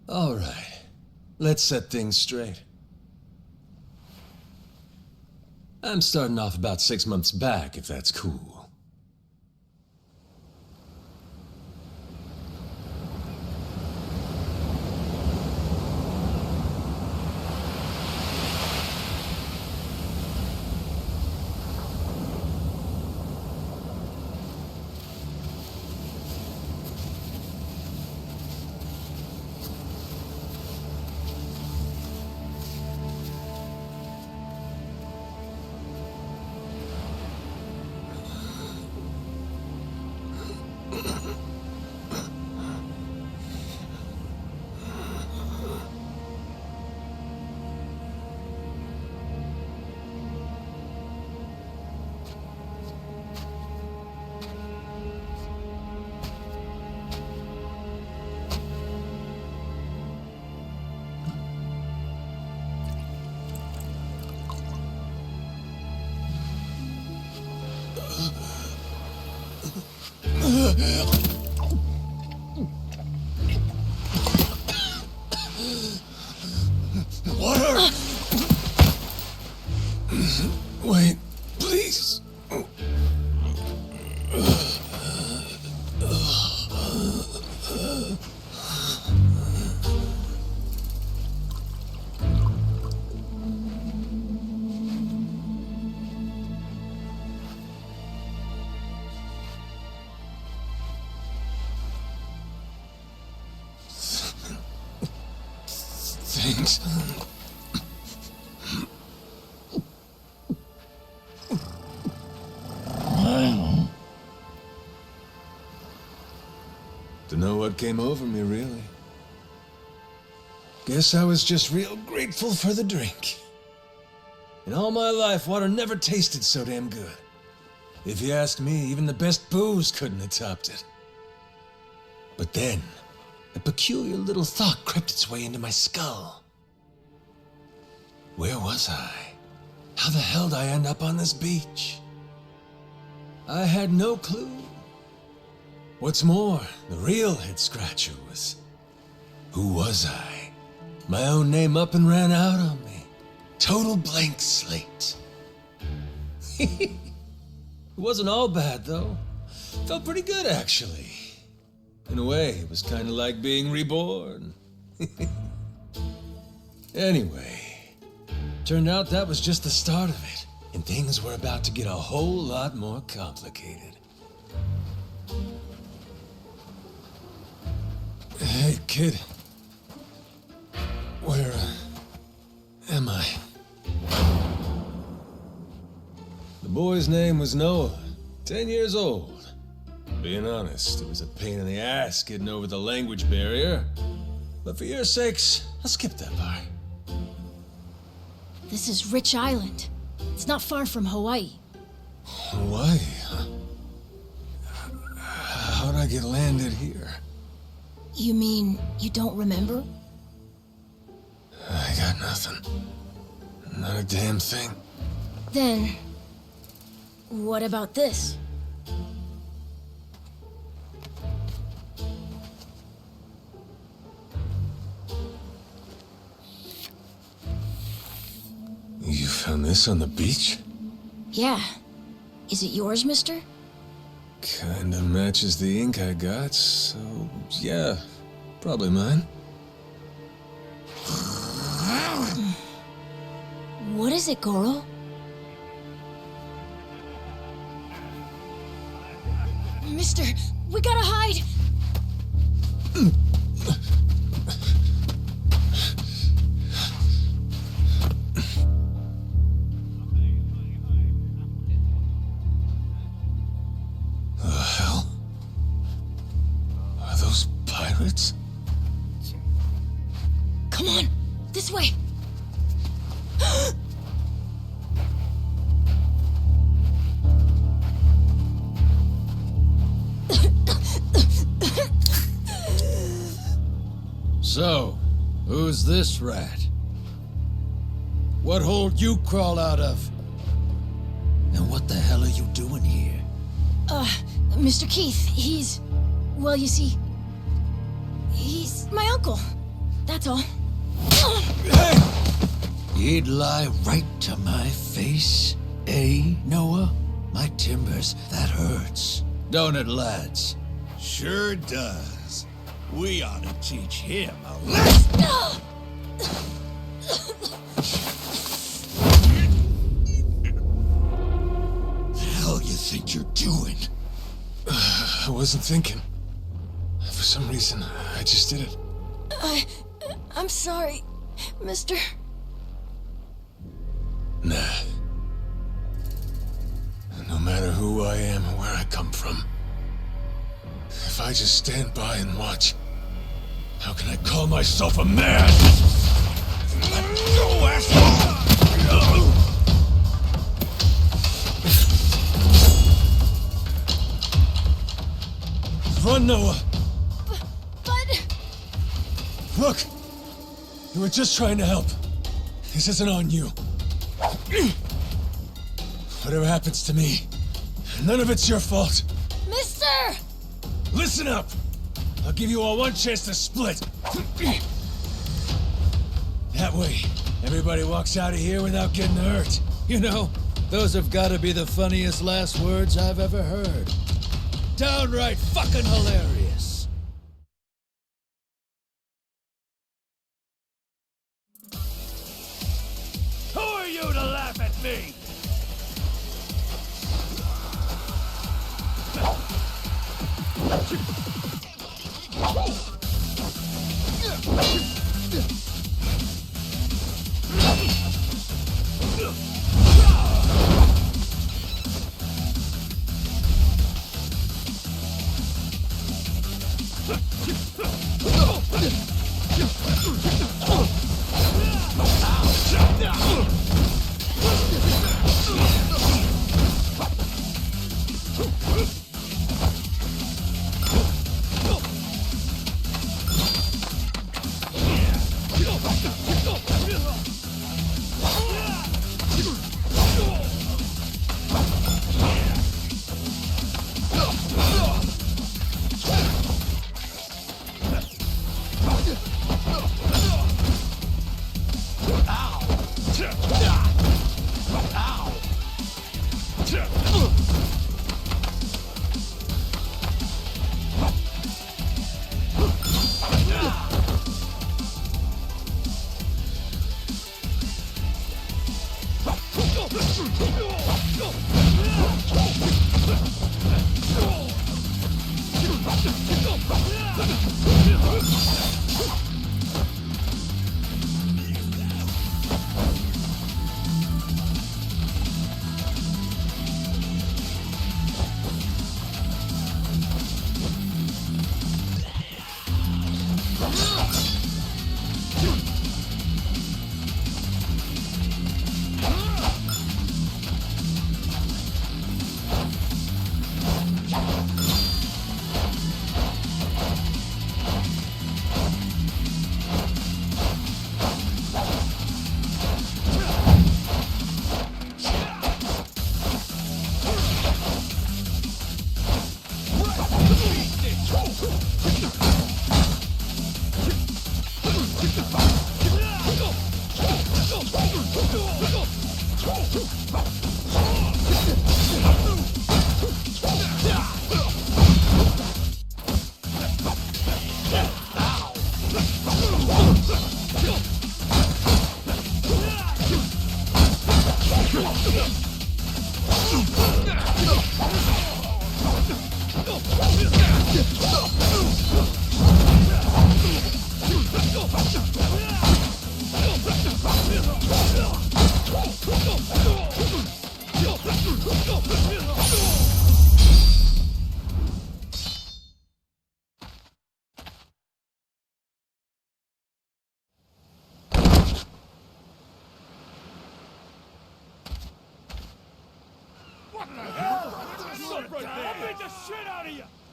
All right. Let's set things straight. I'm starting off about 6 months back, if that's cool. Water! Wait, please. Thanks. Don't know what came over me, really. Guess I was just real grateful for the drink. In all my life, water never tasted so damn good. If you ask me, even the best booze couldn't have topped it. But then, a peculiar little thought crept its way into my skull. Where was I? How the hell did I end up on this beach? I had no clue. What's more, the real head-scratcher was, who was I? My own name up and ran out on me. Total blank slate. It wasn't all bad, though. Felt pretty good, actually. In a way, it was kind of like being reborn. Anyway, turned out that was just the start of it, and things were about to get a whole lot more complicated. Hey, kid. Where, am I? The boy's name was Noah, 10 years old. Being honest, it was a pain in the ass getting over the language barrier. But for your sakes, I'll skip that part. This is Rich Island. It's not far from Hawaii. Hawaii, huh? How'd I get landed here? You mean you don't remember? I got nothing. Not a damn thing. Then, what about this? You found this on the beach? Yeah. Is it yours, mister? Kinda matches the ink I got, so yeah, probably mine. What is it, Goro? Mister, we gotta hide! The hell? Are those pirates? Come on, this way! So, who's this rat? What hole you crawl out of? And what the hell are you doing here? Mr. Keith, he's... Well, you see, he's my uncle. That's all. Hey! You'd lie right to my face, eh, Noah? My timbers, that hurts. Don't it, lads? Sure does. We ought to teach him a lesson. The hell you think you're doing? I wasn't thinking. For some reason, I just did it. I'm sorry, mister. Nah. No matter who I am or where I come from, if I just stand by and watch, how can I call myself a man? Let go, asshole! Run, Noah! But... Look! You were just trying to help. This isn't on you. Whatever happens to me, none of it's your fault. Mister! Listen up! I'll give you all one chance to split. That way, everybody walks out of here without getting hurt. You know, those have got to be the funniest last words I've ever heard. Downright fucking hilarious. Who are you to laugh at me?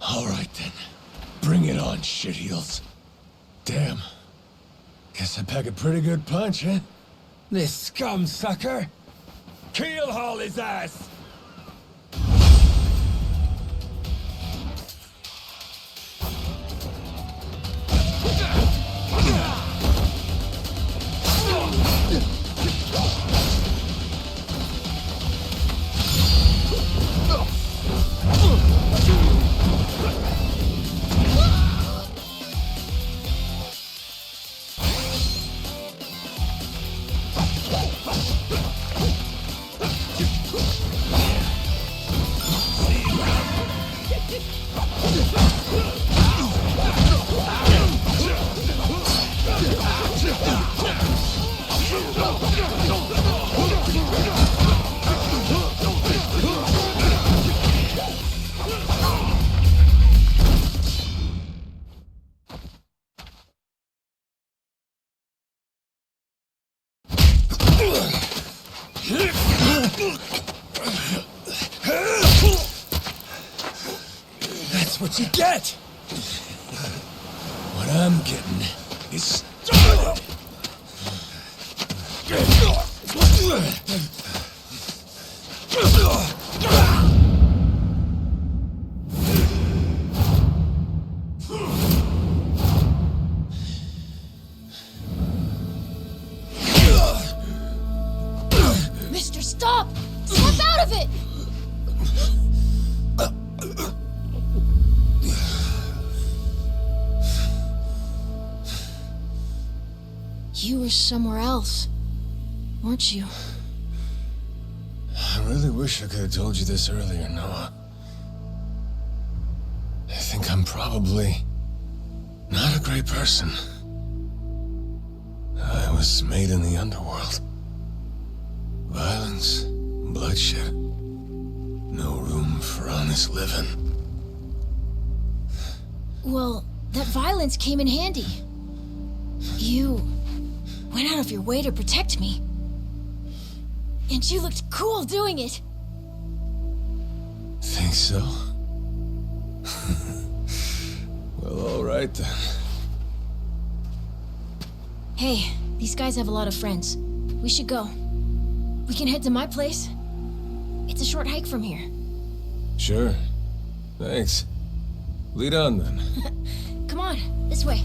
All right then. Bring it on, shitheels. Damn. Guess I pack a pretty good punch, huh? This scum sucker! Keelhaul his ass! That's what you get! What I'm getting is started! Mister, stop! Snap out of it! You were somewhere else, weren't you? I really wish I could have told you this earlier, Noah. I think I'm probably not a great person. I was made in the underworld. Violence, bloodshed. No room for honest living. Well, that violence came in handy. You went out of your way to protect me. And you looked cool doing it. Think so? Well, all right then. Hey, these guys have a lot of friends. We should go. We can head to my place. It's a short hike from here. Sure. Thanks. Lead on then. Come on, this way.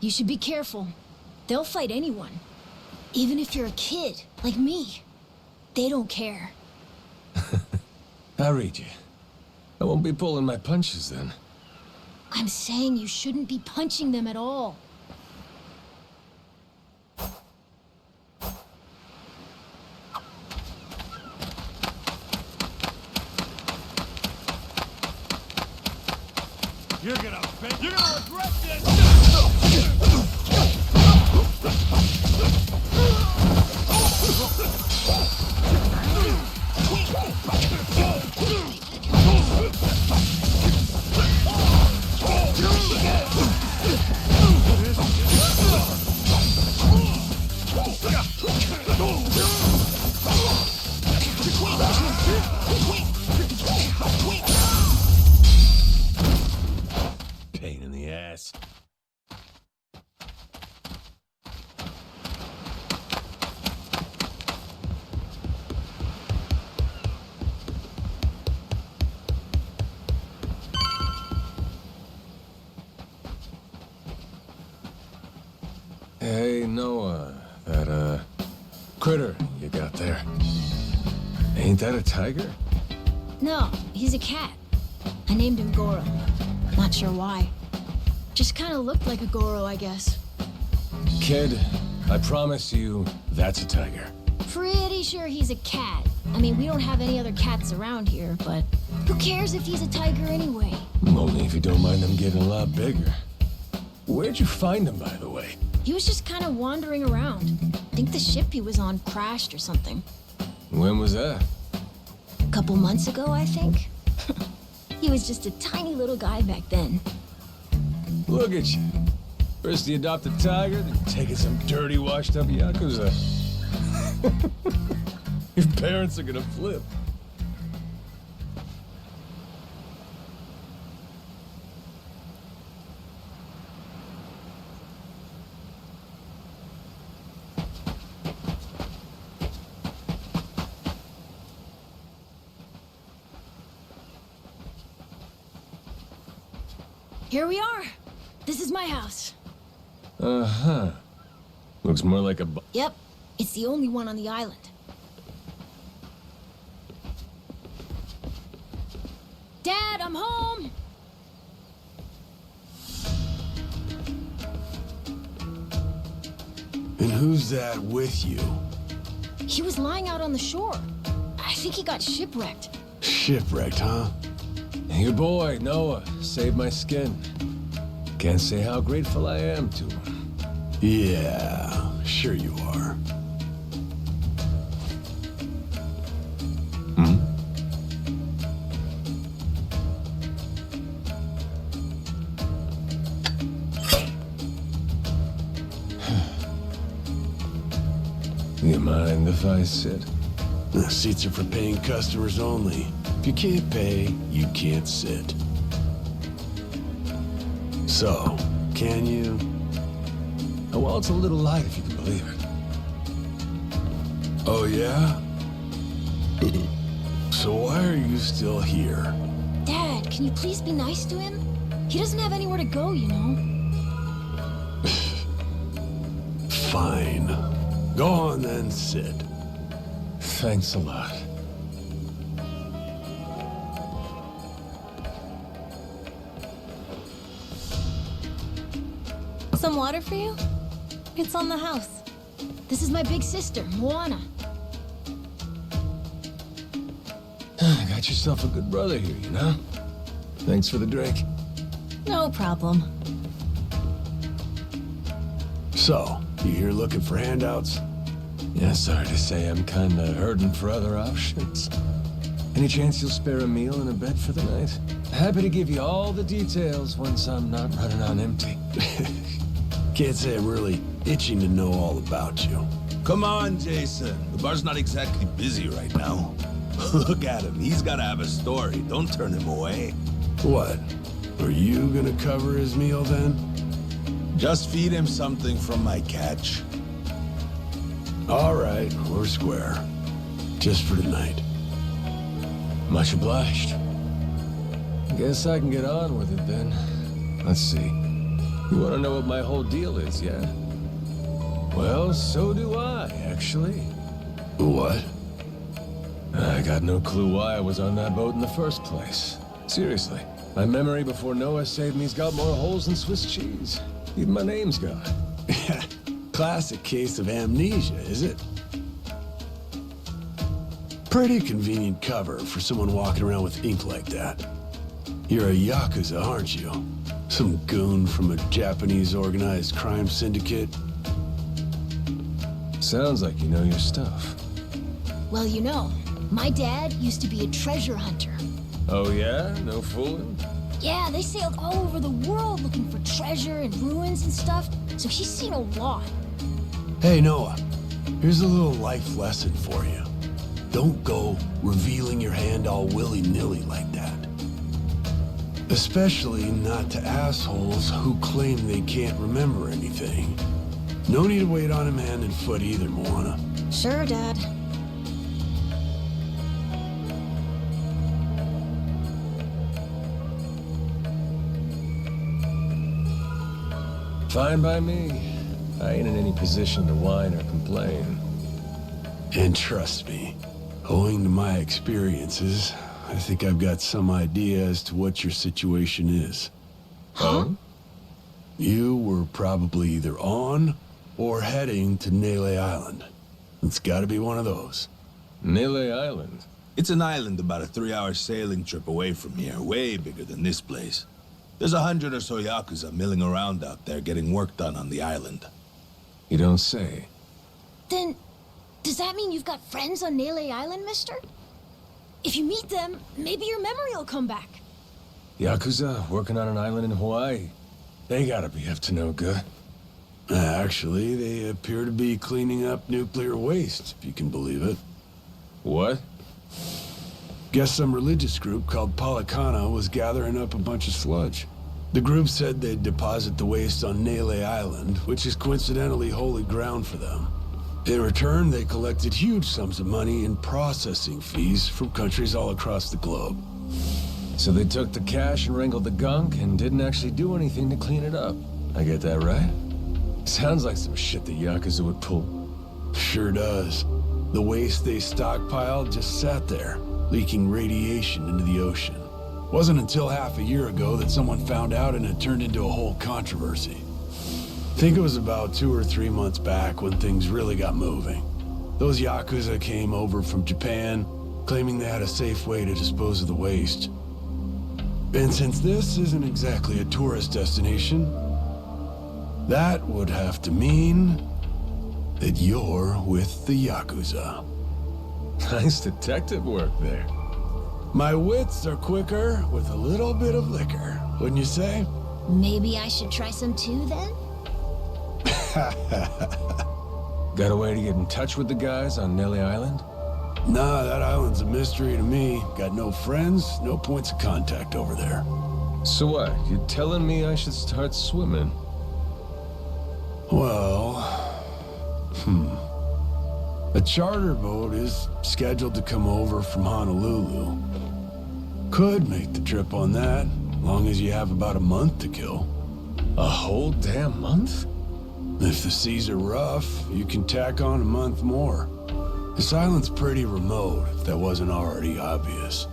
You should be careful. They'll fight anyone. Even if you're a kid, like me. They don't care. I'll read you. I won't be pulling my punches then. I'm saying you shouldn't be punching them at all. You're gonna regret this! Pain in the ass. Hey, Noah, that, critter you got there. Ain't that a tiger? No, he's a cat. I named him Goro. Not sure why. Just kind of looked like a Goro, I guess. Kid, I promise you, that's a tiger. Pretty sure he's a cat. I mean, we don't have any other cats around here, but who cares if he's a tiger anyway? Only if you don't mind them getting a lot bigger. Where'd you find him, by the way? He was just kind of wandering around. I think the ship he was on crashed or something. When was that? A couple months ago, I think. He was just a tiny little guy back then. Look at you. First you adopt a tiger, then taking some dirty, washed-up Yakuza. Your parents are gonna flip. Here we are. This is my house. Uh-huh. Looks more like a Yep, it's the only one on the island. Dad, I'm home! And who's that with you? He was lying out on the shore. I think he got shipwrecked. Shipwrecked, huh? Your boy, Noah, saved my skin. Can't say how grateful I am to him. Yeah, sure you are. You mind if I sit? The seats are for paying customers only. If you can't pay, you can't sit. So, can you? Oh, well, it's a little light if you can believe it. Oh, yeah? So why are you still here? Dad, can you please be nice to him? He doesn't have anywhere to go, you know. Fine. Go on then, sit. Thanks a lot. Some water for you? It's on the house. This is my big sister, Moana. Got yourself a good brother here, you know? Thanks for the drink. No problem. So, you here looking for handouts? Yeah, sorry to say I'm kinda hurting for other options. Any chance you'll spare a meal and a bed for the night? Happy to give you all the details once I'm not running on empty. Can't say I'm really itching to know all about you. Come on, Jason. The bar's not exactly busy right now. Look at him. He's gotta have a story. Don't turn him away. What? Are you gonna cover his meal then? Just feed him something from my catch. All right, we're square. Just for tonight. Much obliged. Guess I can get on with it then. Let's see. You want to know what my whole deal is, yeah? Well, so do I, actually. What? I got no clue why I was on that boat in the first place. Seriously. My memory before Noah saved me's got more holes than Swiss cheese. Even my name's gone. Classic case of amnesia, is it? Pretty convenient cover for someone walking around with ink like that. You're a Yakuza, aren't you? Some goon from a Japanese organized crime syndicate? Sounds like you know your stuff. Well, you know, my dad used to be a treasure hunter. Oh yeah? No fooling? Yeah, they sailed all over the world looking for treasure and ruins and stuff, so he's seen a lot. Hey, Noah, here's a little life lesson for you. Don't go revealing your hand all willy-nilly like that. Especially not to assholes who claim they can't remember anything. No need to wait on him hand and foot either, Moana. Sure, Dad. Fine by me. I ain't in any position to whine or complain. And trust me, owing to my experiences, I think I've got some idea as to what your situation is. Huh? You were probably either on or heading to Nele Island. It's gotta be one of those. Nele Island? It's an island about a 3-hour sailing trip away from here, way bigger than this place. There's 100 or so Yakuza milling around out there getting work done on the island. You don't say. Then, does that mean you've got friends on Nele Island, mister? If you meet them, maybe your memory will come back. Yakuza working on an island in Hawaii. They gotta be up to no good. Actually, they appear to be cleaning up nuclear waste, if you can believe it. What? Guess some religious group called Policana was gathering up a bunch of sludge. The group said they'd deposit the waste on Nele Island, which is coincidentally holy ground for them. In return, they collected huge sums of money in processing fees from countries all across the globe. So they took the cash and wrangled the gunk and didn't actually do anything to clean it up. I get that right? Sounds like some shit the Yakuza would pull. Sure does. The waste they stockpiled just sat there, leaking radiation into the ocean. Wasn't until half a year ago that someone found out and it turned into a whole controversy. Think it was about 2 or 3 months back when things really got moving. Those Yakuza came over from Japan, claiming they had a safe way to dispose of the waste. And since this isn't exactly a tourist destination, that would have to mean that you're with the Yakuza. Nice detective work there. My wits are quicker with a little bit of liquor, wouldn't you say? Maybe I should try some too then? Got a way to get in touch with the guys on Nelly Island? Nah, that island's a mystery to me. Got no friends, no points of contact over there. So what? You telling me I should start swimming? Well, a charter boat is scheduled to come over from Honolulu. Could make the trip on that, long as you have about a month to kill. A whole damn month? If the seas are rough, you can tack on a month more. This island's pretty remote, if that wasn't already obvious.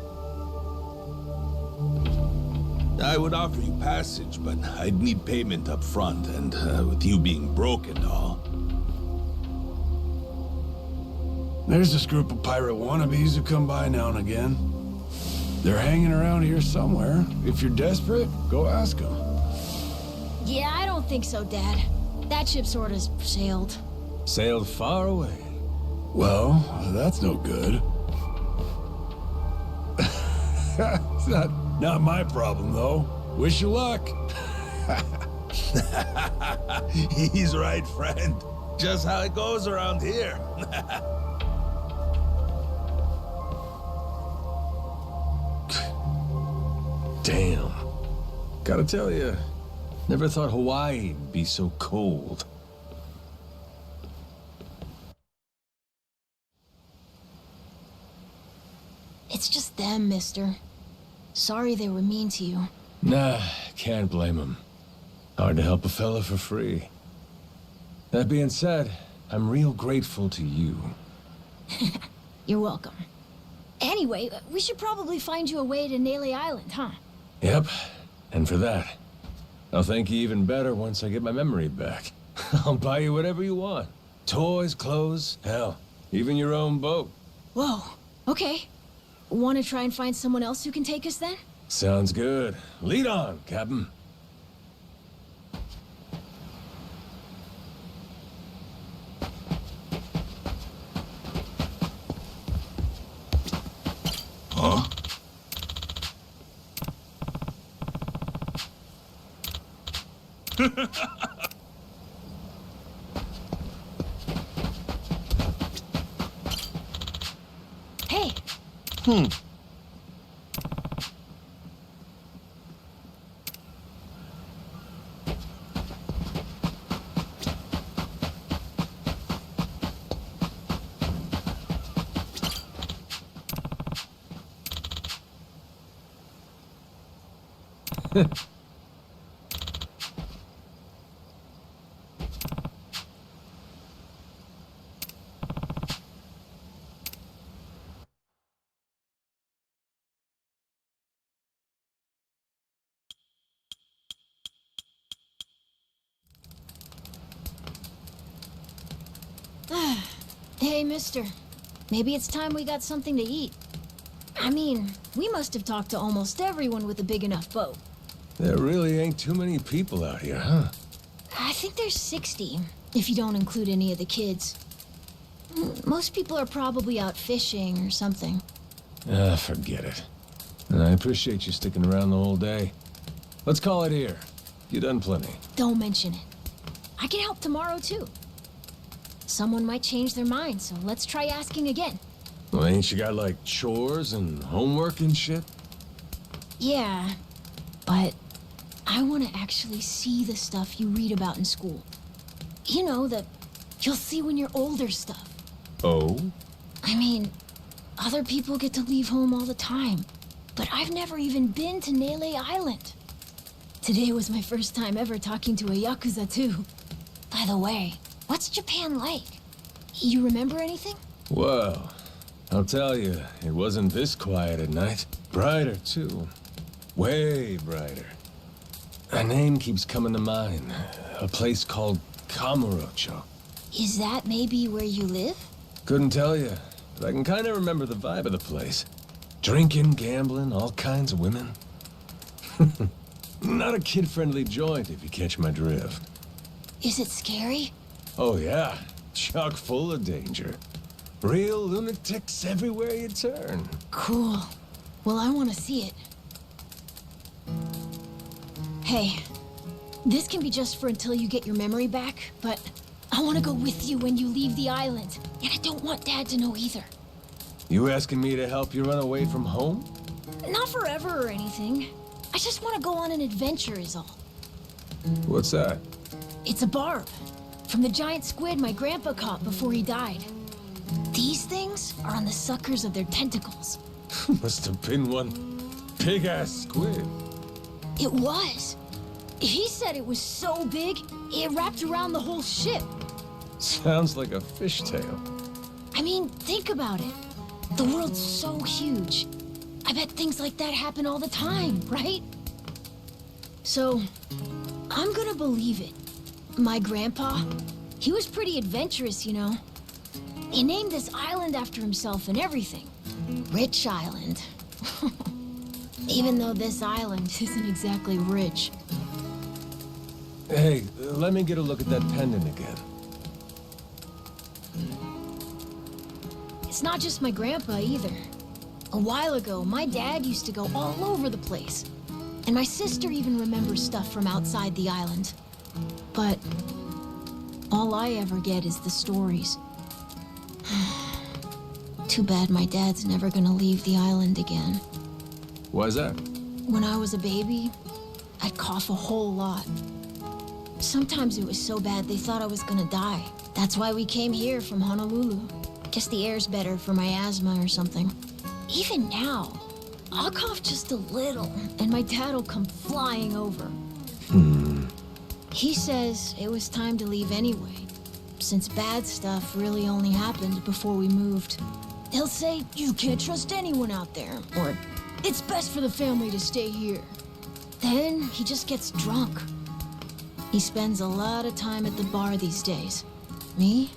I would offer you passage, but I'd need payment up front, and with you being broke and all. There's this group of pirate wannabes who come by now and again. They're hanging around here somewhere. If you're desperate, go ask them. Yeah, I don't think so, Dad. That ship sort of sailed. Sailed far away. Well, that's no good. It's not my problem, though. Wish you luck. He's right, friend. Just how it goes around here. Damn. Gotta tell you, never thought Hawaii'd be so cold. It's just them, mister. Sorry they were mean to you. Nah, can't blame him. Hard to help a fella for free. That being said, I'm real grateful to you. You're welcome. Anyway, we should probably find you a way to Nele Island, huh? Yep, and for that, I'll thank you even better once I get my memory back. I'll buy you whatever you want. Toys, clothes, hell, even your own boat. Whoa, okay. Want to try and find someone else who can take us then? Sounds good. Lead on, Captain. Huh? Hey! Hey, mister. Maybe it's time we got something to eat. I mean, we must have talked to almost everyone with a big enough boat. There really ain't too many people out here, huh? I think there's 60, if you don't include any of the kids. Most people are probably out fishing or something. Ah, forget it. I appreciate you sticking around the whole day. Let's call it here. You done plenty. Don't mention it. I can help tomorrow, too. Someone might change their mind, so let's try asking again. Well, ain't you got, like, chores and homework and shit? Yeah, but I want to actually see the stuff you read about in school. You know, the you'll see when you're older stuff. Oh? I mean, other people get to leave home all the time, but I've never even been to Nele Island. Today was my first time ever talking to a Yakuza, too. By the way, what's Japan like? You remember anything? Well, I'll tell you, it wasn't this quiet at night. Brighter, too. Way brighter. A name keeps coming to mind. A place called Kamurocho. Is that maybe where you live? Couldn't tell you, but I can kind of remember the vibe of the place. Drinking, gambling, all kinds of women. Not a kid-friendly joint, if you catch my drift. Is it scary? Oh yeah, chock full of danger. Real lunatics everywhere you turn. Cool. Well, I want to see it. Hey, this can be just for until you get your memory back, but I want to go with you when you leave the island. And I don't want Dad to know either. You asking me to help you run away from home? Not forever or anything. I just want to go on an adventure is all. What's that? It's a barb. From the giant squid my grandpa caught before he died. These things are on the suckers of their tentacles. Must have been one big-ass squid. It was. He said it was so big, it wrapped around the whole ship. Sounds like a fishtail. I mean, think about it. The world's so huge. I bet things like that happen all the time, right? So, I'm gonna believe it. My grandpa, he was pretty adventurous, you know. He named this island after himself and everything. Rich Island. Even though this island isn't exactly rich. Hey, let me get a look at that pendant again. It's not just my grandpa either. A while ago, my dad used to go all over the place. And my sister even remembers stuff from outside the island. But all I ever get is the stories. Too bad my dad's never gonna leave the island again. Why's that? When I was a baby, I'd cough a whole lot. Sometimes it was so bad they thought I was gonna die. That's why we came here from Honolulu. Guess the air's better for my asthma or something. Even now, I'll cough just a little, and my dad'll come flying over. He says it was time to leave anyway, since bad stuff really only happened before we moved. He'll say, you can't trust anyone out there, or it's best for the family to stay here. Then he just gets drunk. He spends a lot of time at the bar these days. Me?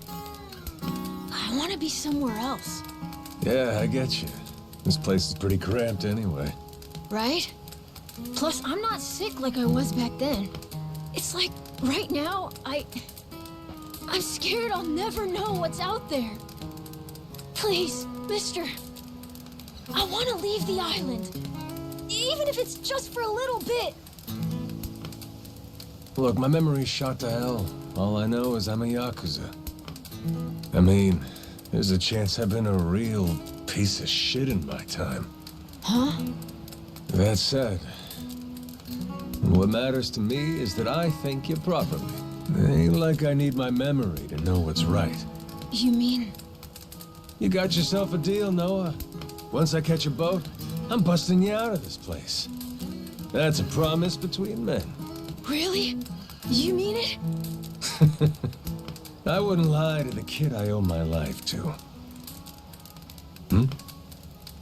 I want to be somewhere else. Yeah, I get you. This place is pretty cramped anyway. Right? Plus, I'm not sick like I was back then. It's like, right now, I'm scared I'll never know what's out there. Please, mister. I want to leave the island. Even if it's just for a little bit. Look, my memory's shot to hell. All I know is I'm a Yakuza. I mean, there's a chance I've been a real piece of shit in my time. Huh? That said, what matters to me is that I think you properly. It ain't like I need my memory to know what's right. You mean? You got yourself a deal, Noah. Once I catch a boat, I'm busting you out of this place. That's a promise between men. Really? You mean it? I wouldn't lie to the kid I owe my life to.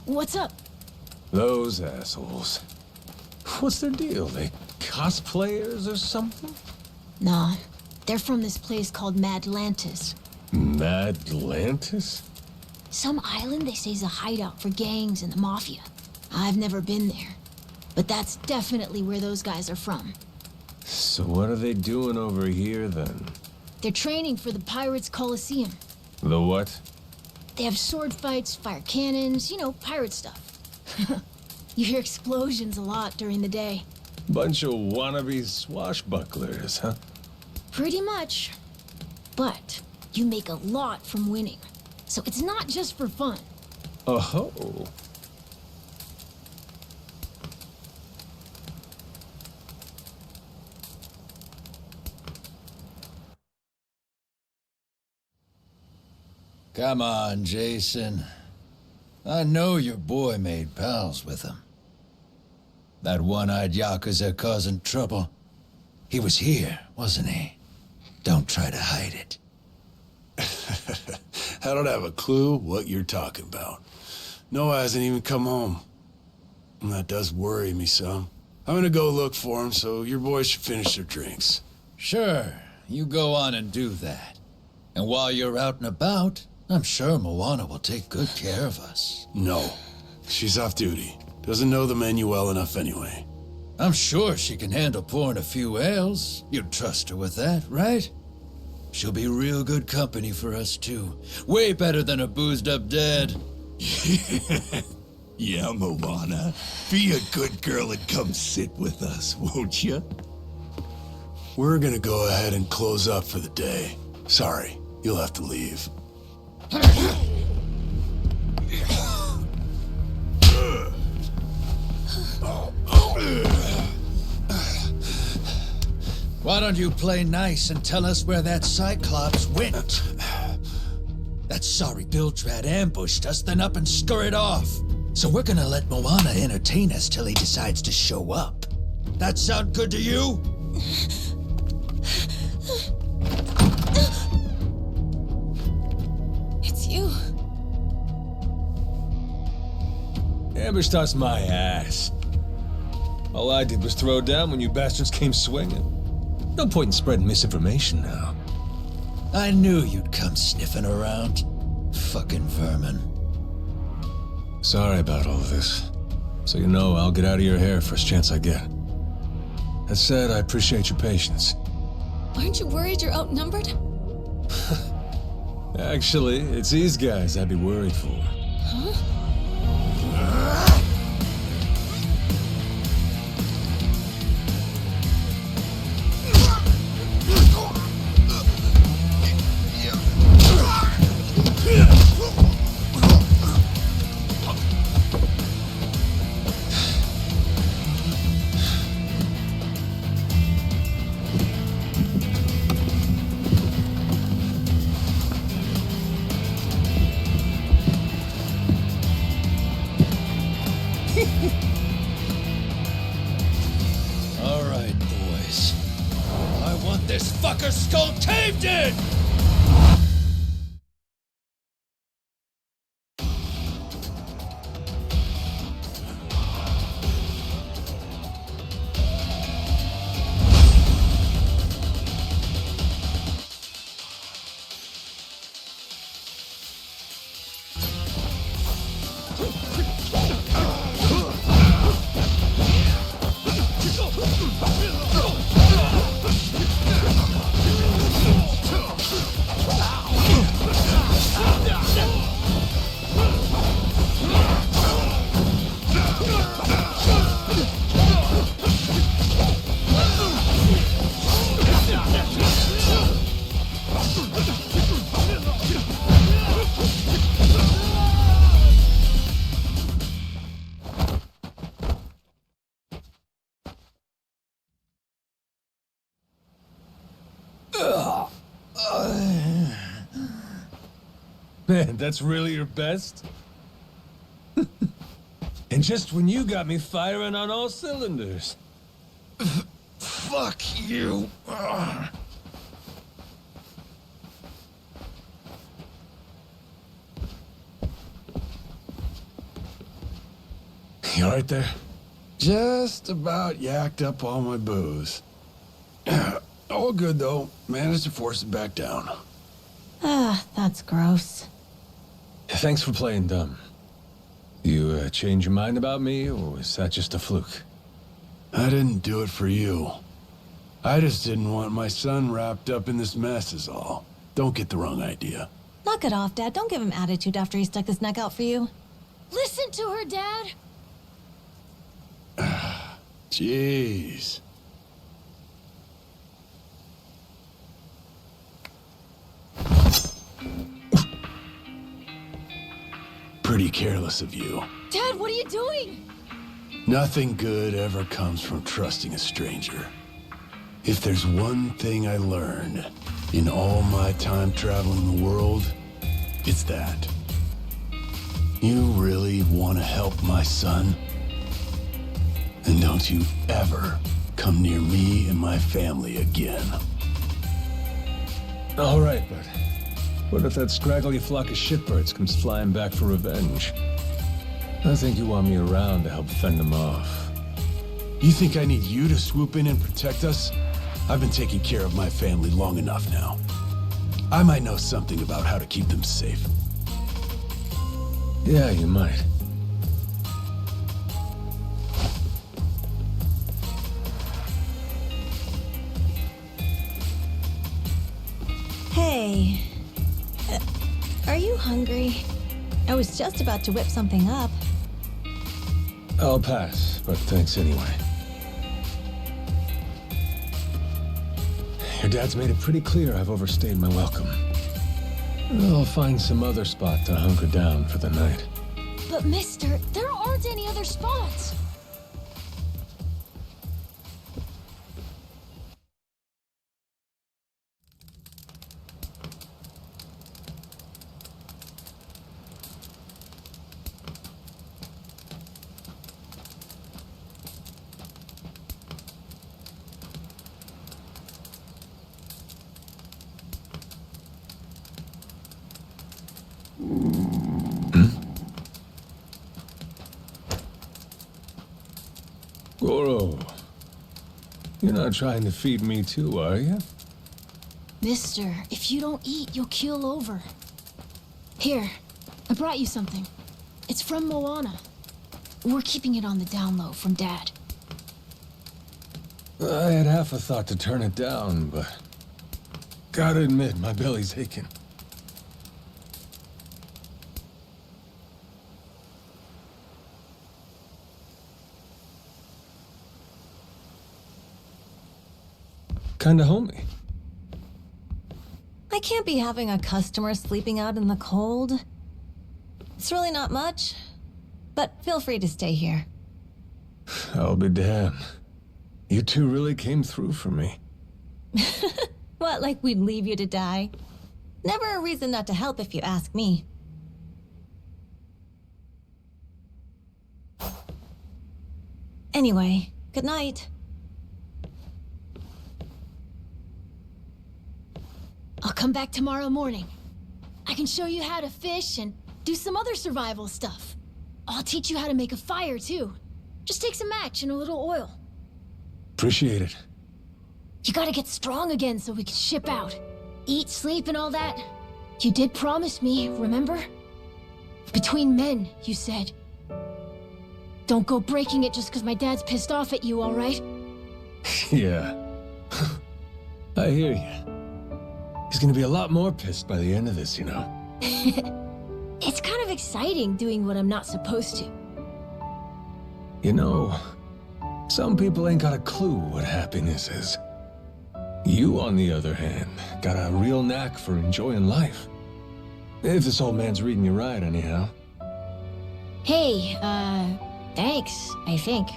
What's up? Those assholes. What's their deal? They cosplayers or something? Nah, they're from this place called Madlantis. Madlantis? Some island they say is a hideout for gangs and the mafia. I've never been there, but that's definitely where those guys are from. So what are they doing over here then? They're training for the Pirates Coliseum. The what? They have sword fights, fire cannons, you know, pirate stuff. You hear explosions a lot during the day. Bunch of wannabe swashbucklers, huh? Pretty much. But you make a lot from winning. So it's not just for fun. Oh. Come on, Jason. I know your boy made pals with him. That one-eyed Yakuza causing trouble. He was here, wasn't he? Don't try to hide it. I don't have a clue what you're talking about. Noah hasn't even come home. And that does worry me some. I'm gonna go look for him, so your boys should finish their drinks. Sure, you go on and do that. And while you're out and about, I'm sure Moana will take good care of us. No. She's off duty. Doesn't know the menu well enough anyway. I'm sure she can handle pouring a few ales. You'd trust her with that, right? She'll be real good company for us, too. Way better than a boozed-up dad. Yeah, Moana. Be a good girl and come sit with us, won't you? We're gonna go ahead and close up for the day. Sorry, you'll have to leave. Why don't you play nice and tell us where that Cyclops went? That sorry Biltrad ambushed us, then up and scurried off. So we're gonna let Moana entertain us till he decides to show up. That sound good to you? It's you. Ambushed us my ass. All I did was throw down when you bastards came swinging. No point in spreading misinformation now. I knew you'd come sniffing around. Fucking vermin. Sorry about all of this. So you know, I'll get out of your hair first chance I get. That said, I appreciate your patience. Aren't you worried you're outnumbered? Actually, it's these guys I'd be worried for. Huh? All right, boys. I want this fucker skull caved in! Man, that's really your best? And just when you got me firing on all cylinders. Fuck you! You alright there? Just about yacked up all my booze. All good, though. Managed to force it back down. Ah, that's gross. Thanks for playing dumb. You change your mind about me, or is that just a fluke? I didn't do it for you. I just didn't want my son wrapped up in this mess is all. Don't get the wrong idea. Knock it off, Dad. Don't give him attitude after he stuck his neck out for you. Listen to her, Dad. Jeez. Pretty careless of you. Dad, what are you doing? Nothing good ever comes from trusting a stranger. If there's one thing I learned in all my time traveling the world, it's that. You really want to help my son? And don't you ever come near me and my family again. Alright, but what if that scraggly flock of shitbirds comes flying back for revenge? I think you want me around to help fend them off. You think I need you to swoop in and protect us? I've been taking care of my family long enough now. I might know something about how to keep them safe. Yeah, you might. hungry. I was just about to whip something up. I'll pass, but thanks anyway. Your dad's made it pretty clear I've overstayed my welcome. I'll find some other spot to hunker down for the night. But mister, there aren't any other spots. Goro, you're not trying to feed me too, are you? Mister, if you don't eat, you'll keel over. Here, I brought you something. It's from Moana. We're keeping it on the down low from Dad. I had half a thought to turn it down, but gotta admit, my belly's aching. Kinda homey. I can't be having a customer sleeping out in the cold. It's really not much, but feel free to stay here. I'll be damned. You two really came through for me. What, like we'd leave you to die? Never a reason not to help if you ask me. Anyway, good night. I'll come back tomorrow morning. I can show you how to fish and do some other survival stuff. I'll teach you how to make a fire, too. Just take some match and a little oil. Appreciate it. You gotta get strong again so we can ship out. Eat, sleep, and all that. You did promise me, remember? Between men, you said. Don't go breaking it just because my dad's pissed off at you, all right? Yeah. I hear you. He's gonna be a lot more pissed by the end of this, you know. It's kind of exciting doing what I'm not supposed to. You know, some people ain't got a clue what happiness is. You, on the other hand, got a real knack for enjoying life. If this old man's reading you right, anyhow. Hey, thanks, I think.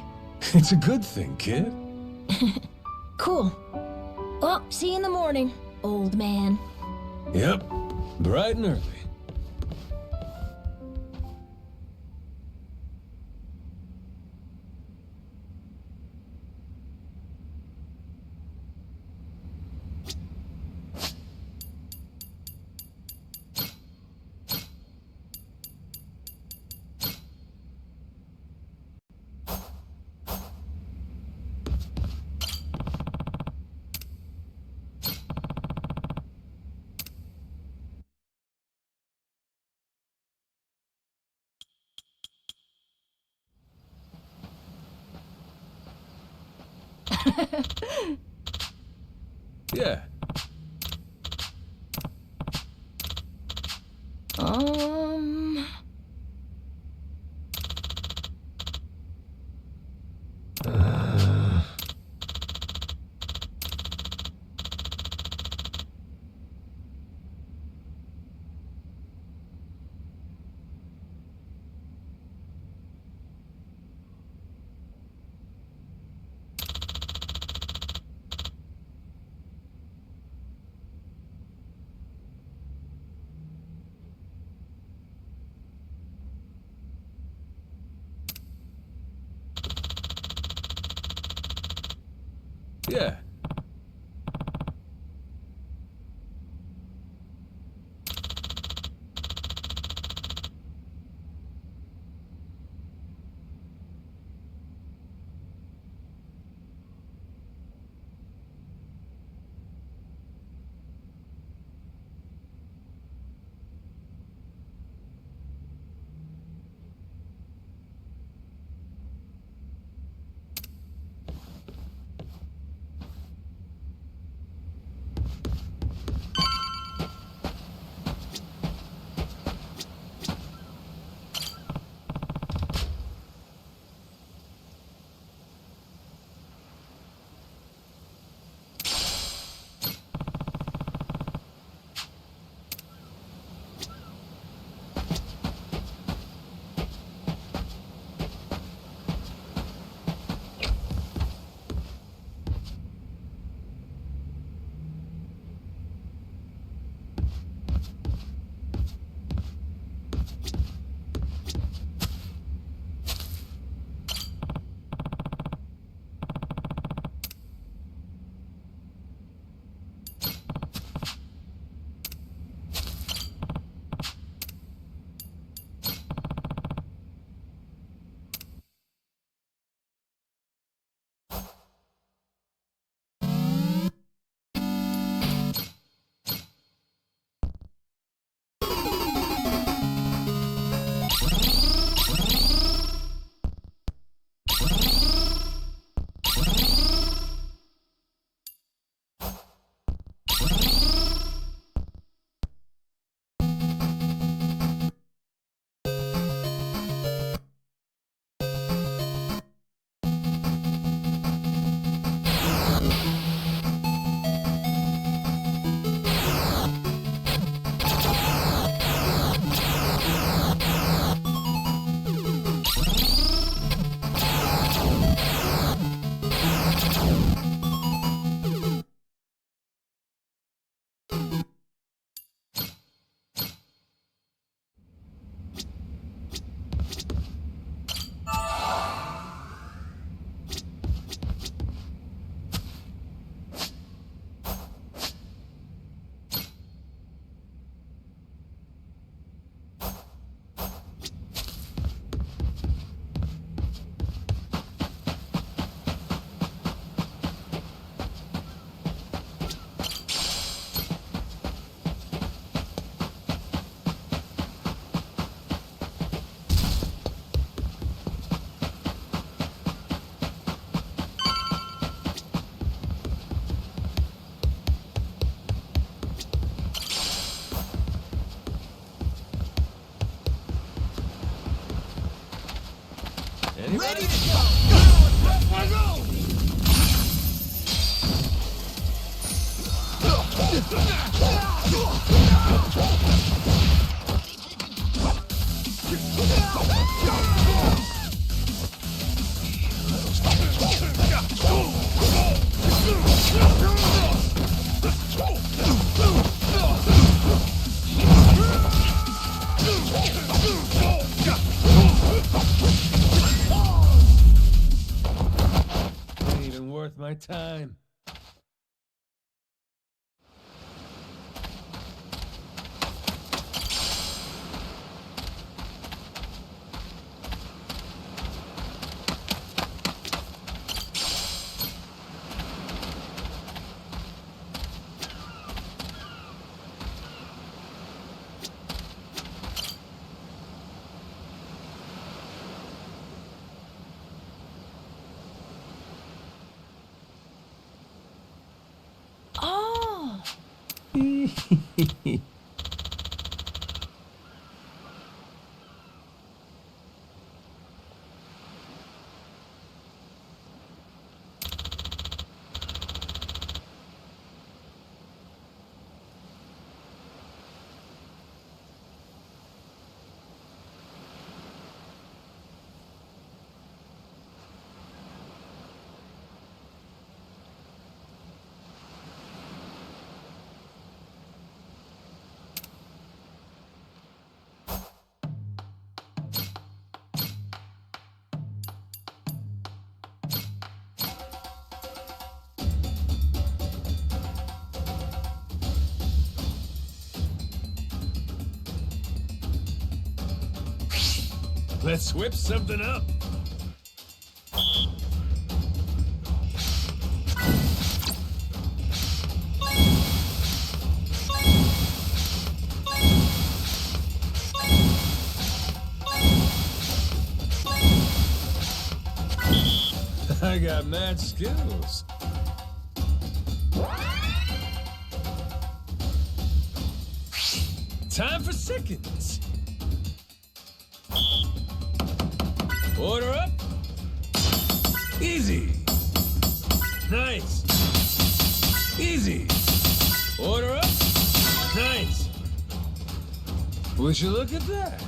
It's a good thing, kid. Cool. Well, see you in the morning, old man. Yep, bright and early. Yeah. Um... Yeah. ready to go! Ain't even worth my time. Oh, Let's whip something up. I got mad skills. Time for seconds. Order up. Easy. Nice. Easy. Order up. Nice. Would you look at that?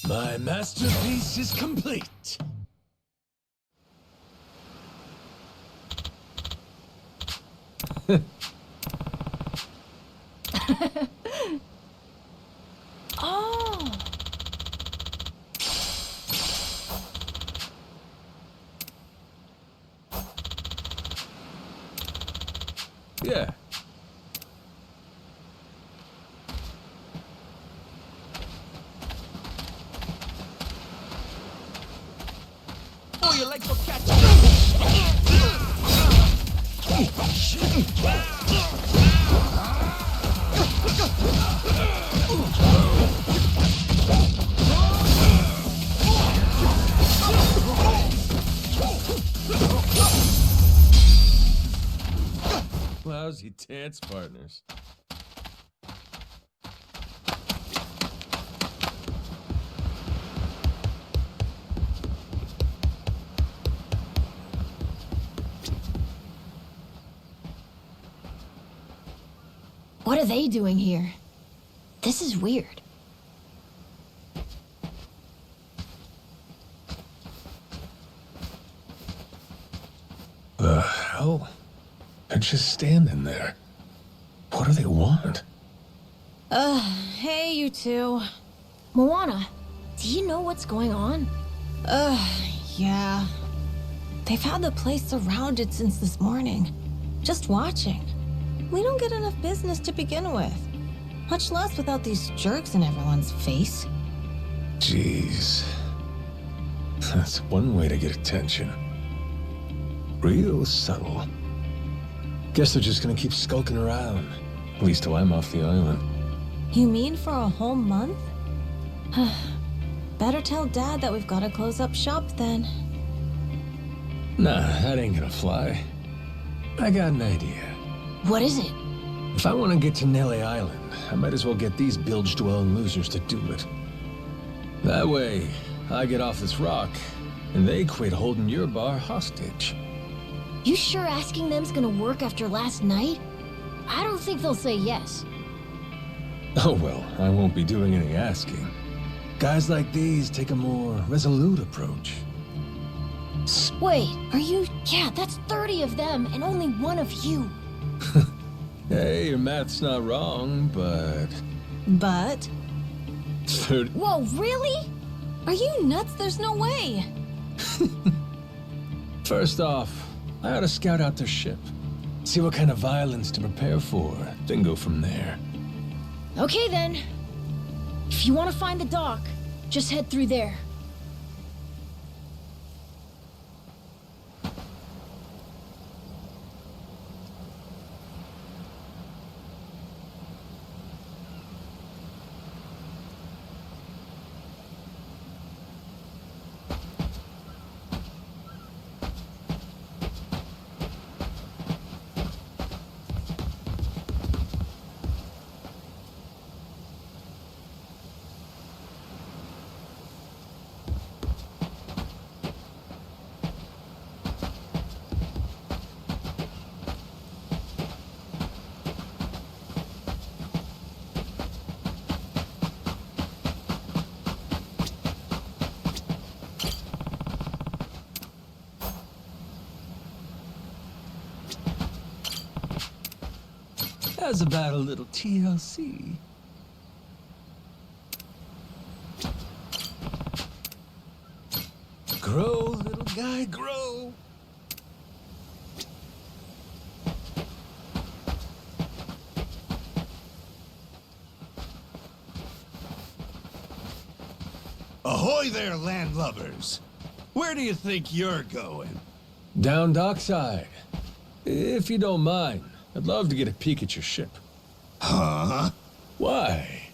My masterpiece is complete. oh. Yeah. Oh, you like to catch Lousy dance partners. What are they doing here? This is weird. The hell? They're just standing there. What do they want? Hey, you two. Moana, do you know what's going on? Yeah. They've had the place surrounded since this morning. Just watching. We don't get enough business to begin with. Much less without these jerks in everyone's face. Jeez. That's one way to get attention. Real subtle. Guess they're just gonna keep skulking around. At least till I'm off the island. You mean for a whole month? Better tell Dad that we've got to close up shop then. Nah, that ain't gonna fly. I got an idea. What is it? If I want to get to Nele Island, I might as well get these bilge-dwelling losers to do it. That way, I get off this rock, and they quit holding your bar hostage. You sure asking them's gonna work after last night? I don't think they'll say yes. Oh well, I won't be doing any asking. Guys like these take a more resolute approach. Wait, are you... Yeah, that's 30 of them, and only one of you. Hey, your math's not wrong, but... But? 30... Whoa, really? Are you nuts? There's no way. First off, I ought to scout out their ship. See what kind of violence to prepare for, then go from there. Okay then. If you want to find the dock, just head through there. How's about a little TLC? Grow, little guy, grow. Ahoy there, landlubbers! Where do you think you're going? Down dockside. If you don't mind, I'd love to get a peek at your ship. Huh? Why?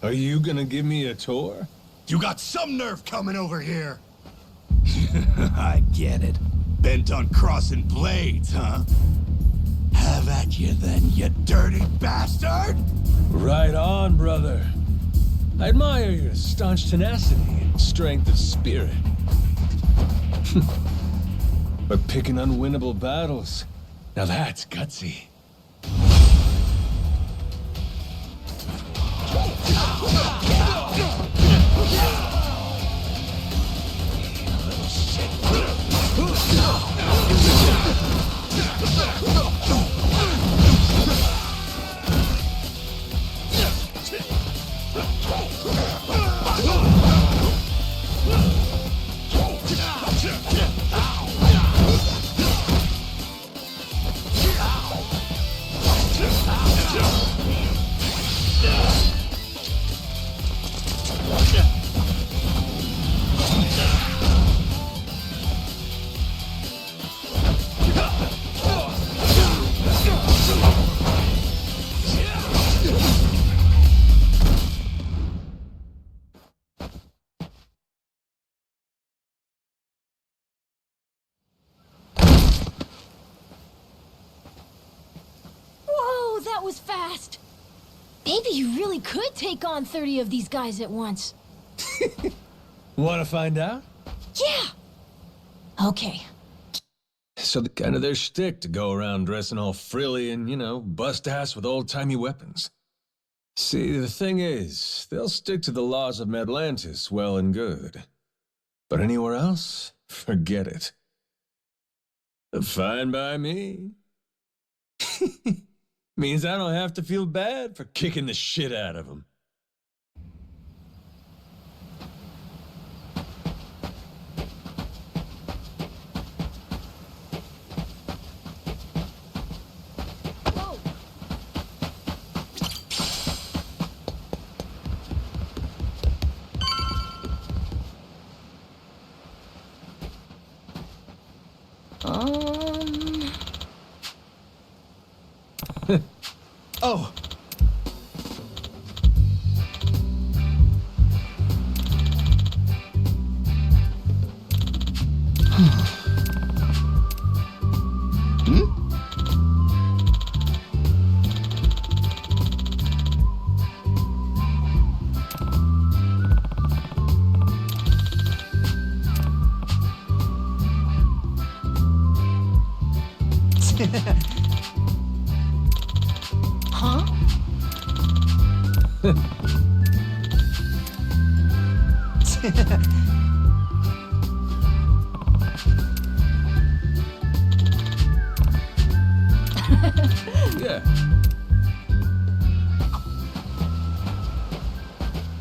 Are you gonna give me a tour? You got some nerve coming over here! I get it. Bent on crossing blades, huh? Have at you then, you dirty bastard! Right on, brother. I admire your staunch tenacity and strength of spirit. But picking unwinnable battles, now that's gutsy. That was fast. Maybe you really could take on 30 of these guys at once. Want to find out? Yeah. Okay. So the kind of their shtick to go around dressing all frilly and, you know, bust ass with old-timey weapons. See, the thing is, they'll stick to the laws of Medlantis well and good. But anywhere else, forget it. Fine by me. Means I don't have to feel bad for kicking the shit out of them. Oh! Yeah.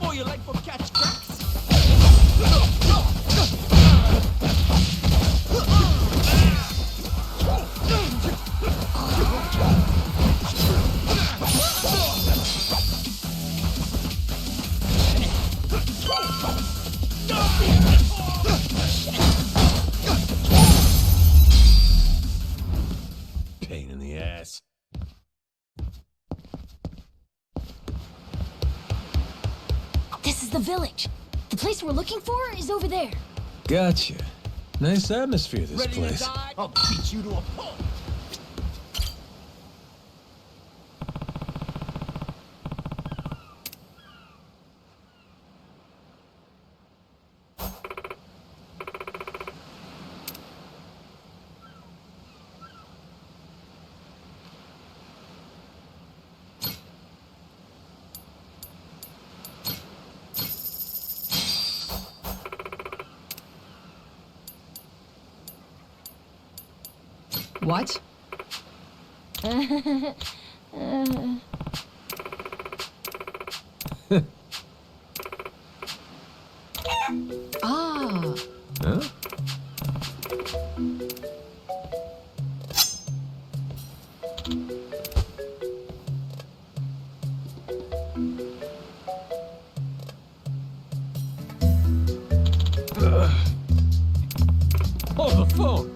Oh, you like for catch cracks? Pain in the ass. This is the village. The place we're looking for is over there. Gotcha. Nice atmosphere, this Ready place. to die? I'll beat you to a pulp. What? Ah. Huh? Oh, the phone!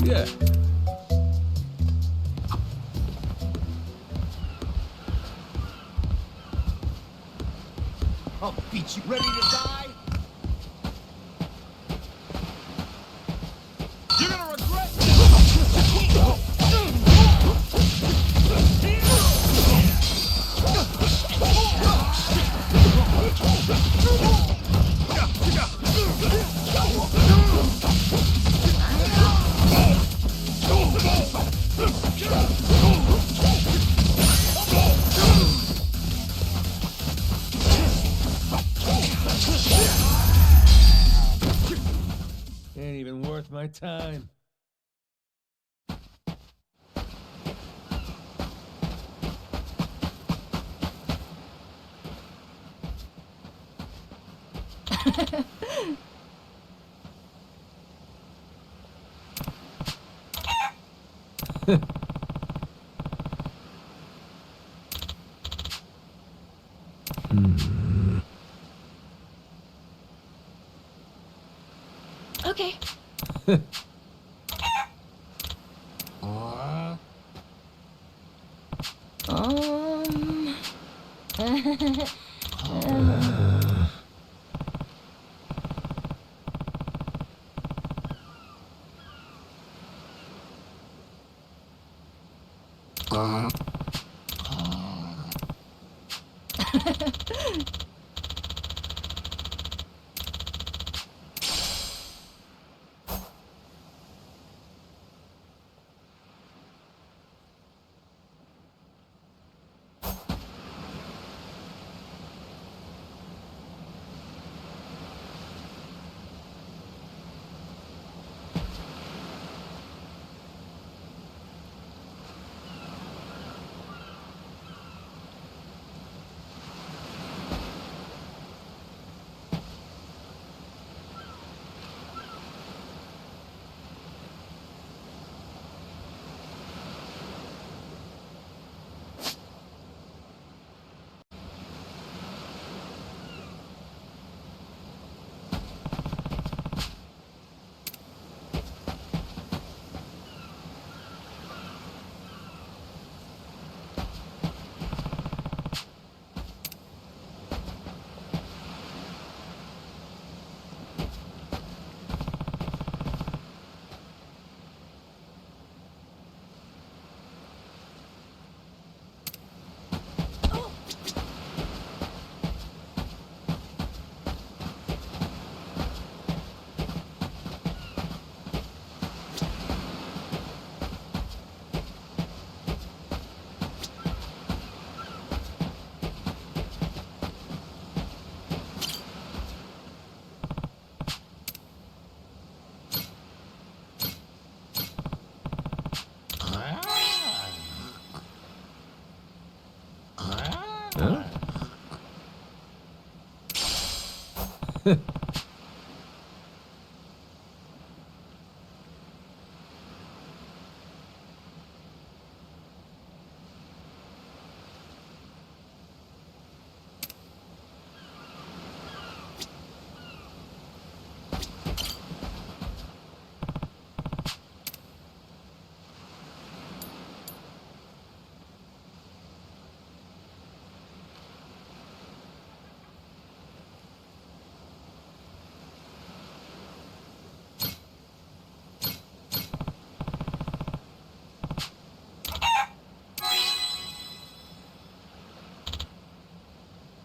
Yeah. I'll beat you. Ready to die? You're gonna regret Ain't even worth my time. Okay. Um.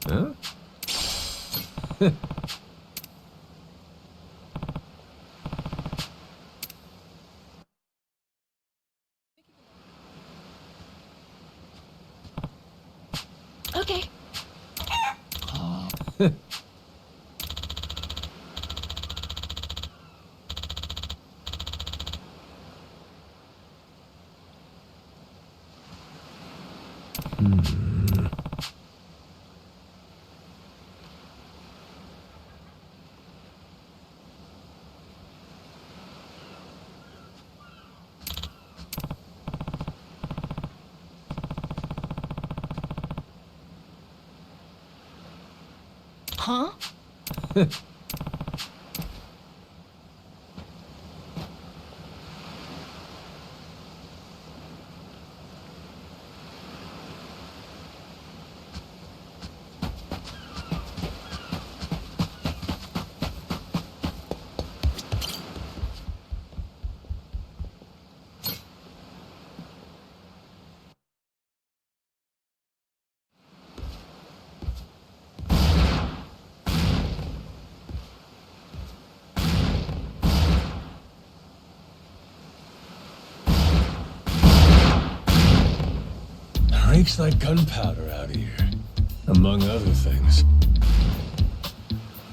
Huh? Okay. Huh? Reeks like gunpowder out here, among other things.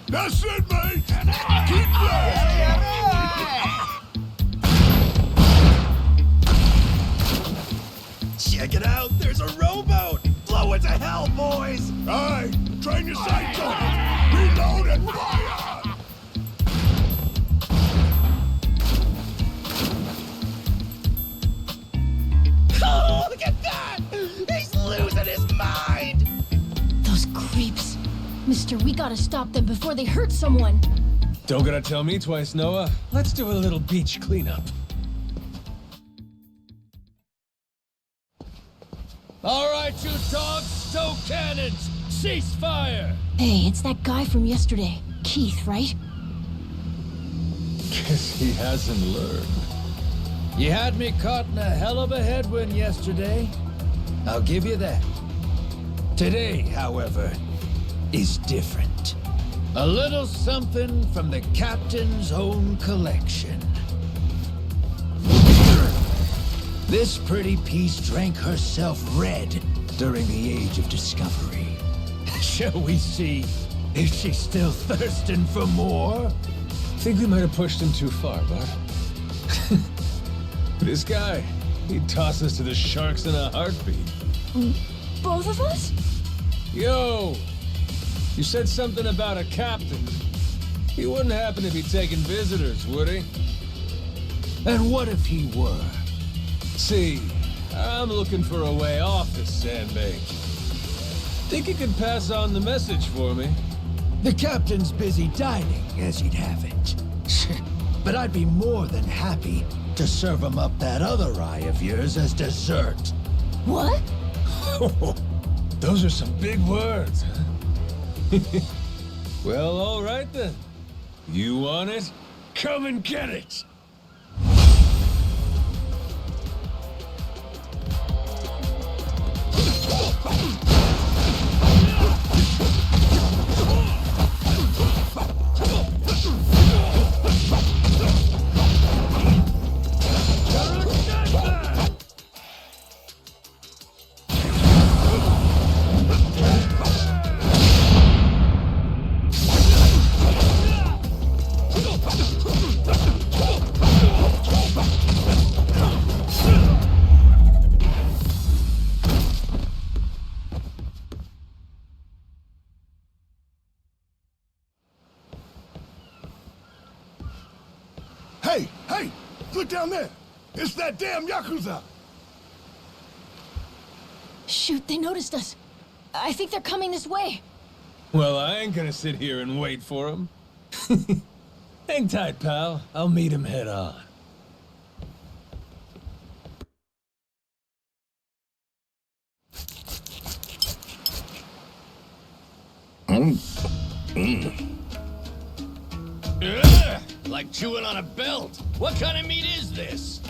That's it, mate! Keep going! Check it out! There's a rowboat! Blow it to hell, boys! Hey! Train your sights on it! Reload and fire! Oh, look at that! He's losing his mind! Those creeps. Mister, we gotta stop them before they hurt someone. Don't gotta tell me twice, Noah. Let's do a little beach cleanup. All right, you dogs, stow cannons! Cease fire! Hey, it's that guy from yesterday. Keith, right? Guess he hasn't learned. You had me caught in a hell of a headwind yesterday. I'll give you that. Today, however, is different. A little something from the captain's own collection. This pretty piece drank herself red during the Age of Discovery. Shall we see if she's still thirsting for more? Think we might have pushed him too far, bud. This guy, he'd toss us to the sharks in a heartbeat. Both of us? Yo! You said something about a captain. He wouldn't happen to be taking visitors, would he? And what if he were? See, I'm looking for a way off this sandbank. Think you could pass on the message for me? The captain's busy dining, as he'd have it. But I'd be more than happy to serve him up that other eye of yours as dessert. What? Those are some big words, huh? Well, all right then. You want it? Come and get it! Hey, hey! Look down there! It's that damn Yakuza! Shoot, they noticed us. I think they're coming this way. Well, I ain't gonna sit here and wait for him. Hang tight, pal. I'll meet him head on. Ugh, like chewing on a belt. What kind of meat is this?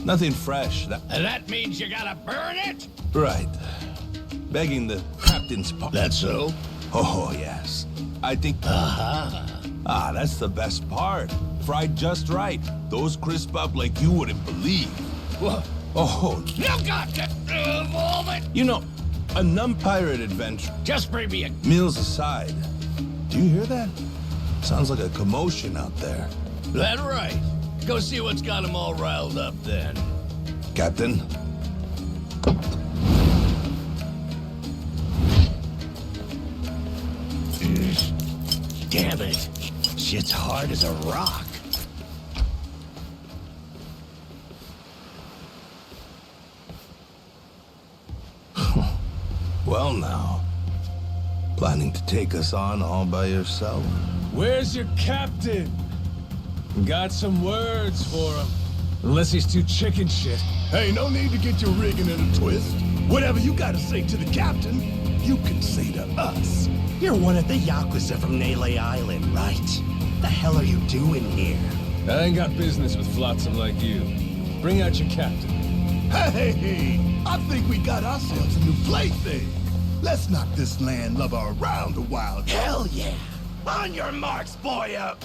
Nothing fresh. And that means you gotta burn it? Right. Begging the captain's pardon. That's so? Oh, yes. I think... Ah, that's the best part. Fried just right. Those crisp up like you wouldn't believe. What? Oh, You got to vomit! you know, a non-pirate adventure. Just bring me a... Meals aside, do you hear that? Sounds like a commotion out there. That right. Go see what's got them all riled up then. Captain? Damn it. Shit's hard as a rock. Well now, planning to take us on all by yourself? Where's your captain? Got some words for him. Unless he's too chicken shit. Hey, no need to get your rigging in a twist. Whatever you gotta say to the captain, you can say to us. You're one of the Yakuza from Naylay Island, right? The hell are you doing here? I ain't got business with flotsam like you. Bring out your captain. Hey, I think we got ourselves a new plaything. Let's knock this landlubber around a while. Hell yeah! On your marks, boy up!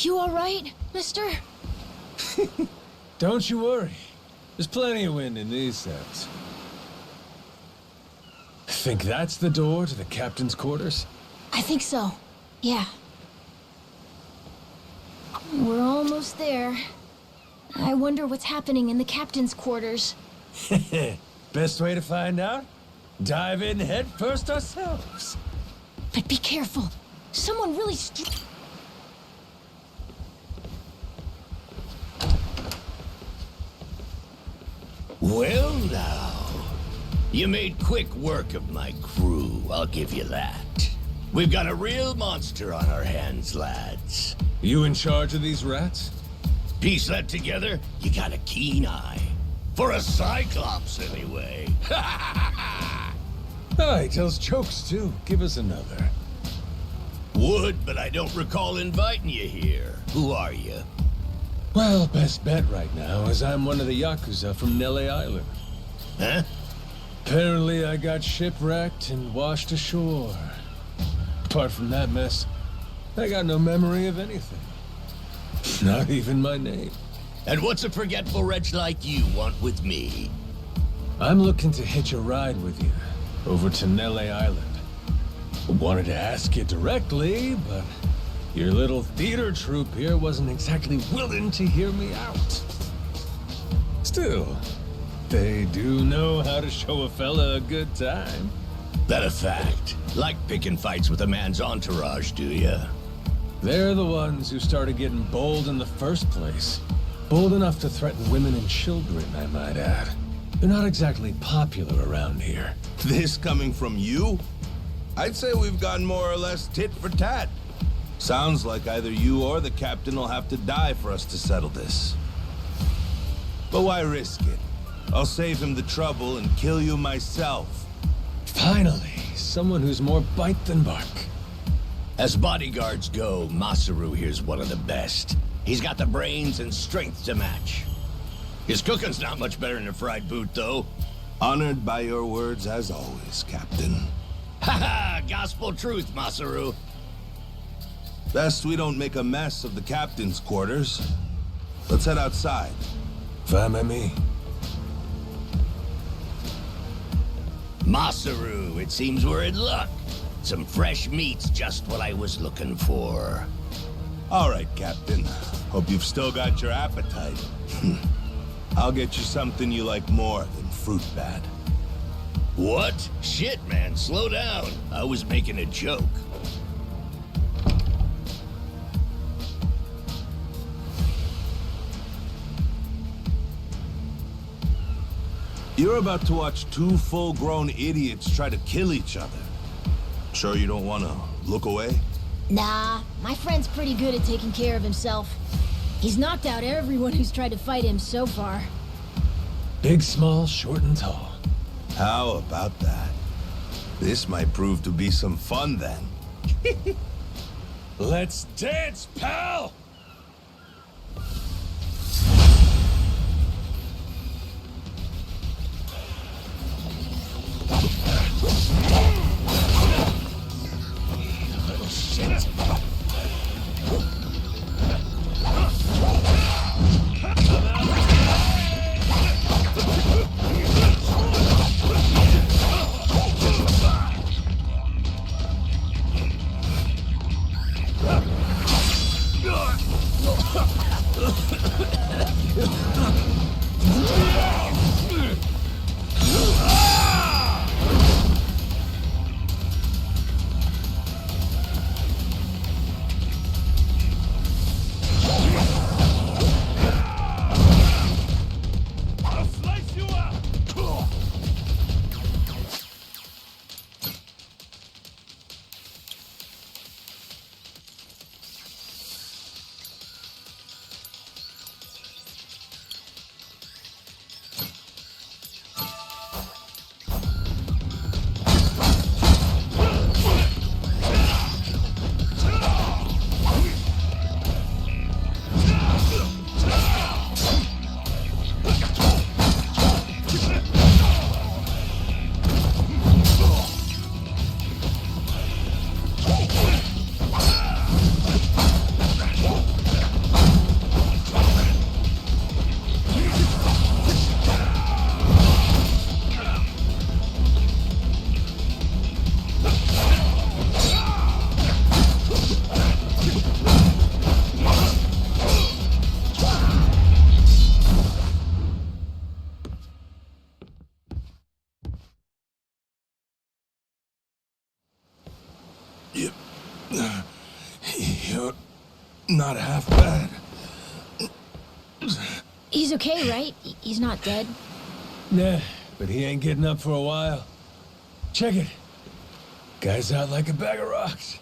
You all right, mister? Don't you worry. There's plenty of wind in these sets. Think that's the door to the captain's quarters? I think so. Yeah. We're almost there. I wonder what's happening in the captain's quarters. Best way to find out? Dive in head first ourselves. But be careful. Someone really Well now, you made quick work of my crew, I'll give you that. We've got a real monster on our hands, lads. You in charge of these rats? Piece that together, you got a keen eye. For a Cyclops, anyway. Oh, he tells jokes too. Give us another. Would, but I don't recall inviting you here. Who are you? Well, best bet right now is I'm one of the Yakuza from Naylay Island. Huh? Apparently I got shipwrecked and washed ashore. Apart from that mess, I got no memory of anything. Not even my name. And what's a forgetful wretch like you want with me? I'm looking to hitch a ride with you over to Naylay Island. Wanted to ask you directly, but your little theater troupe here wasn't exactly willing to hear me out. Still, they do know how to show a fella a good time. That a fact? Like picking fights with a man's entourage, do ya? They're the ones who started getting bold in the first place. Bold enough to threaten women and children, I might add. They're not exactly popular around here. This coming from you? I'd say we've gone more or less tit for tat. Sounds like either you or the captain will have to die for us to settle this. But why risk it? I'll save him the trouble and kill you myself. Finally, someone who's more bite than bark. As bodyguards go, Masaru here's one of the best. He's got the brains and strength to match. His cooking's not much better than a fried boot, though. Honored by your words as always, Captain. Haha, gospel truth, Masaru. Best we don't make a mess of the captain's quarters. Let's head outside. Fine by me. Masaru, it seems we're in luck. Some fresh meat's just what I was looking for. All right, Captain. Hope you've still got your appetite. I'll get you something you like more than fruit bat. What? Shit, man, slow down. I was making a joke. You're about to watch two full-grown idiots try to kill each other. Sure you don't want to look away? Nah, my friend's pretty good at taking care of himself. He's knocked out everyone who's tried to fight him so far. Big, small, short, and tall. How about that? This might prove to be some fun then. Let's dance, pal! You're not half bad. He's okay, right? He's not dead? Nah, but he ain't getting up for a while. Check it. Guy's out like a bag of rocks.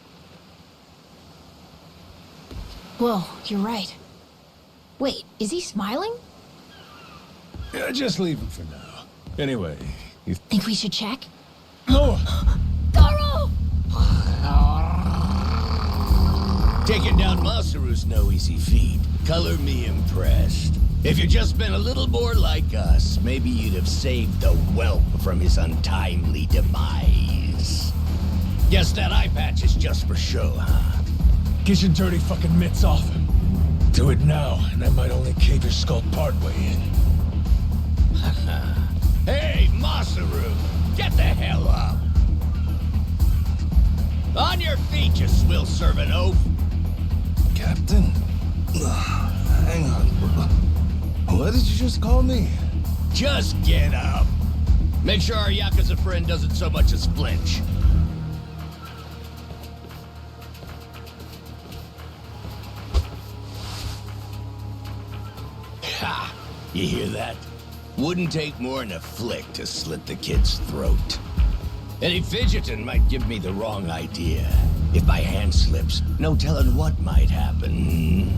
Whoa, you're right. Wait, is he smiling? Yeah, just leave him for now. Anyway, you Think we should check? no. Garo! Taking down Masaru's no easy feat. Color me impressed. If you'd just been a little more like us, maybe you'd have saved the whelp from his untimely demise. Guess that eye patch is just for show, huh? Get your dirty fucking mitts off him. Do it now, and I might only cave your skull partway in. Hey, Masaru! Get the hell up! On your feet, you swill-serving oaf! Captain? Hang on. What did you just call me? Just get up! Make sure our Yakuza friend doesn't so much as flinch. Ha! You hear that? Wouldn't take more than a flick to slit the kid's throat. Any fidgeting might give me the wrong idea. If my hand slips, no telling what might happen.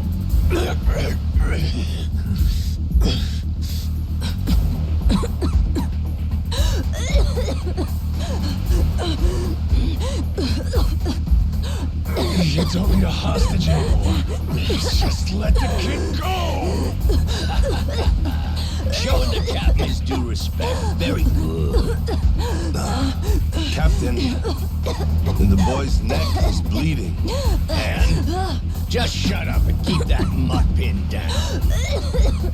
You don't need a hostage anymore. Just let the kid go! Showing the captain his due respect. Very good. Captain, the boy's neck is bleeding. And just shut up and keep that mutt pinned down.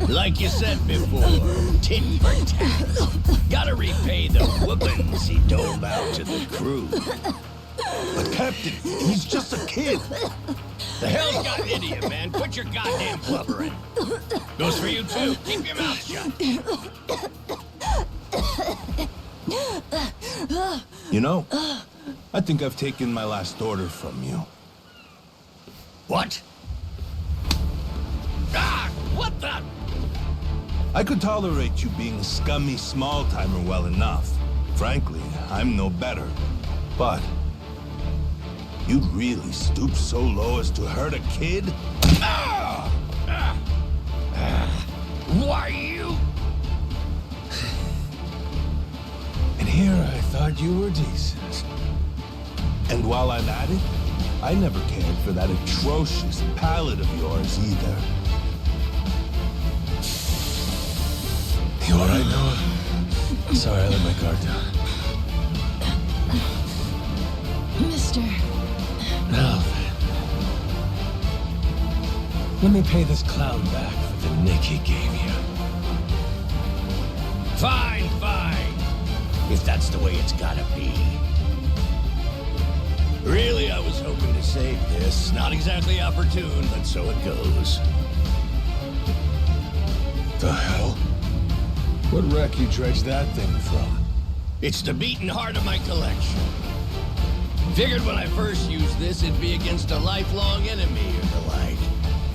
Like you said before, tit for tat. Gotta repay the whoopings he doled out to the crew. But Captain, he's just a kid. The hell's gotten into you, man? Quit your goddamn blubbering. Goes for you too. Keep your mouth shut. You know, I think I've taken my last order from you. What? Ah! What the? I could tolerate you being a scummy small-timer well enough. Frankly, I'm no better. But you'd really stoop so low as to hurt a kid? Why you? And here I thought you were decent. And while I'm at it, I never cared for that atrocious palate of yours either. You all right, Noah? Sorry, I let my guard down. Mister. Now then. Let me pay this clown back for the nick he gave you. Fine, fine. If that's the way it's gotta be. Really, I was hoping to save this. Not exactly opportune, but so it goes. The hell? What wreck you dredged that thing from? It's the beating heart of my collection. Figured when I first used this, it'd be against a lifelong enemy or the like.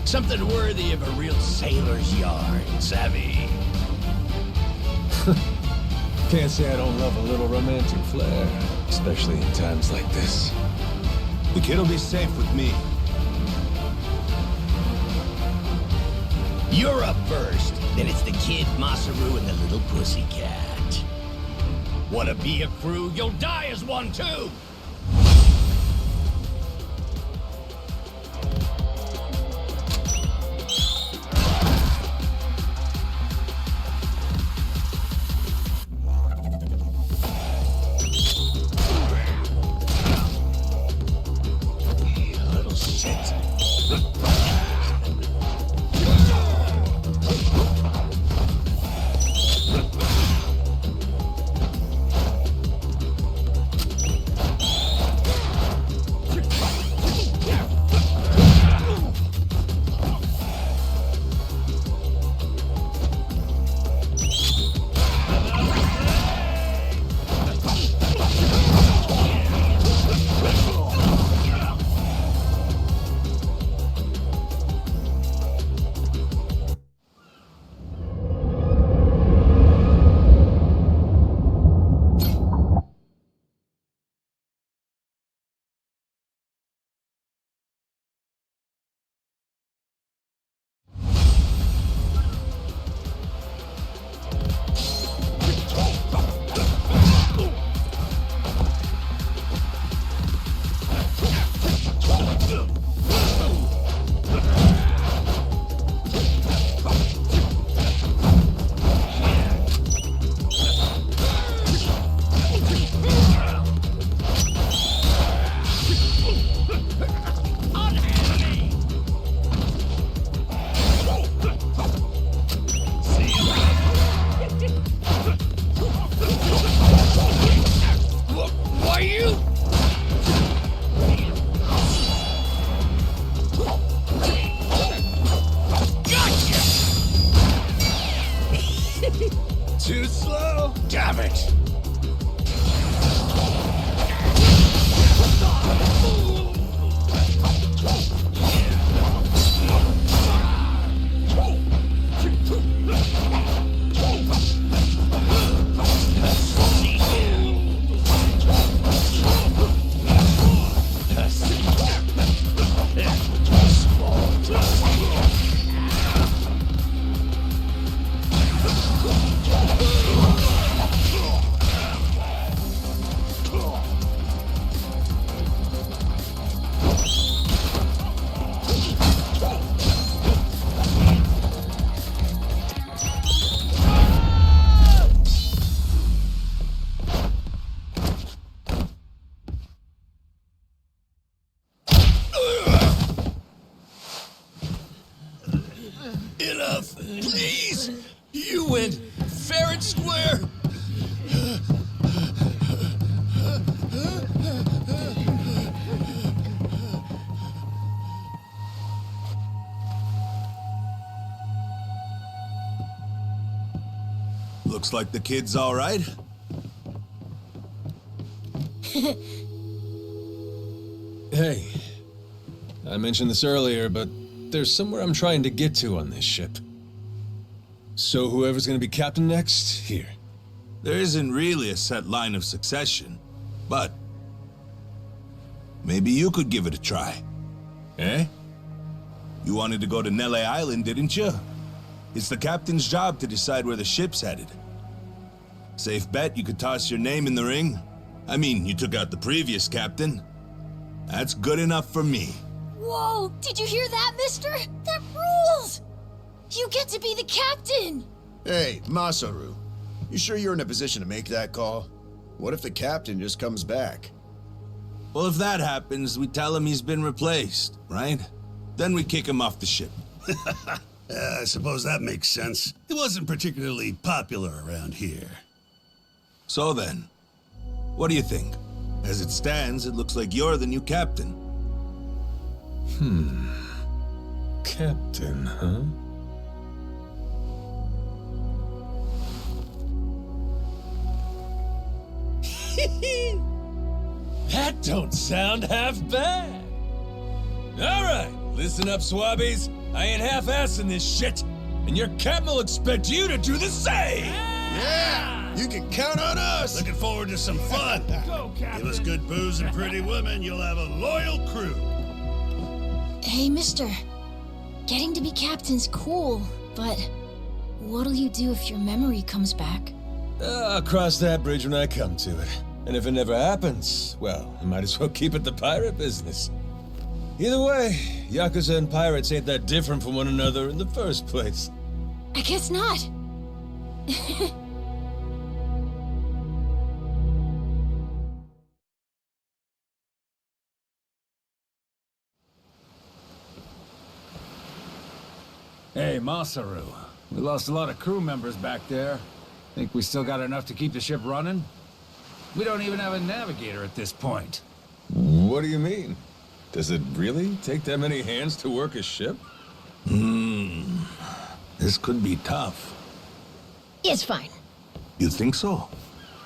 Something worthy of a real sailor's yarn, savvy? Can't say I don't love a little romantic flair, especially in times like this. The kid'll be safe with me. You're up first, then it's the kid, Masaru, and the little pussycat. Wanna be a crew? You'll die as one, too! Please! You went fair and square! Looks like the kid's all right. Hey, I mentioned this earlier, but there's somewhere I'm trying to get to on this ship. So whoever's gonna be captain next, here. There isn't really a set line of succession, but maybe you could give it a try. Eh? You wanted to go to Nele Island, didn't you? It's the captain's job to decide where the ship's headed. Safe bet you could toss your name in the ring. I mean, you took out the previous captain. That's good enough for me. Whoa, did you hear that, mister? That rules! You get to be the captain! Hey, Masaru. You sure you're in a position to make that call? What if the captain just comes back? Well, if that happens, we tell him he's been replaced, right? Then we kick him off the ship. I suppose that makes sense. He wasn't particularly popular around here. So then, what do you think? As it stands, it looks like you're the new captain. Captain, huh? That don't sound half bad. All right, listen up, swabbies. I ain't half-assing this shit, and your captain will expect you to do the same. Yeah! You can count on us! Looking forward to some fun. Go, Captain. Give us good booze and pretty women, you'll have a loyal crew. Hey, mister. Getting to be captain's cool, but what'll you do if your memory comes back? I'll cross that bridge when I come to it. And if it never happens, well, I might as well keep it the pirate business. Either way, Yakuza and pirates ain't that different from one another in the first place. I guess not. Hey, Masaru. We lost a lot of crew members back there. Think we still got enough to keep the ship running? We don't even have a navigator at this point. What do you mean? Does it really take that many hands to work a ship? This could be tough. It's fine. You think so?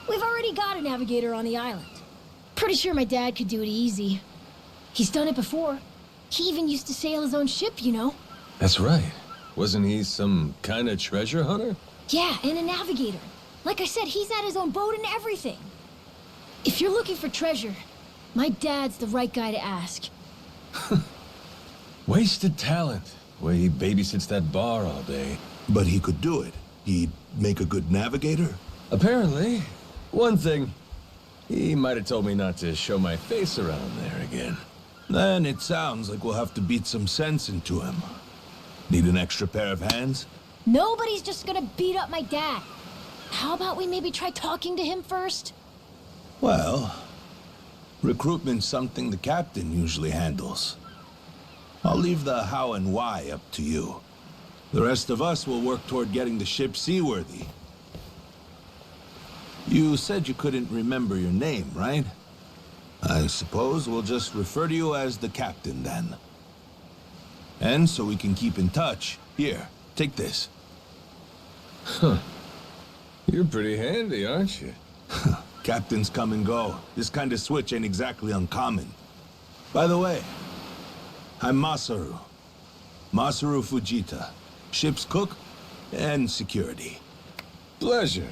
We've already got a navigator on the island. Pretty sure my dad could do it easy. He's done it before. He even used to sail his own ship, you know? That's right. Wasn't he some kind of treasure hunter? Yeah, and a navigator. Like I said, he's had his own boat and everything. If you're looking for treasure, my dad's the right guy to ask. Wasted talent. The way he babysits that bar all day. But he could do it. He'd make a good navigator. Apparently. One thing, he might have told me not to show my face around there again. Then it sounds like we'll have to beat some sense into him. Need an extra pair of hands? Nobody's just gonna beat up my dad. How about we maybe try talking to him first? Well, recruitment's something the captain usually handles. I'll leave the how and why up to you. The rest of us will work toward getting the ship seaworthy. You said you couldn't remember your name, right? I suppose we'll just refer to you as the captain then. And so we can keep in touch, here, take this. Huh. You're pretty handy, aren't you? Captains come and go. This kind of switch ain't exactly uncommon. By the way, I'm Masaru. Masaru Fujita. Ship's cook and security. Pleasure.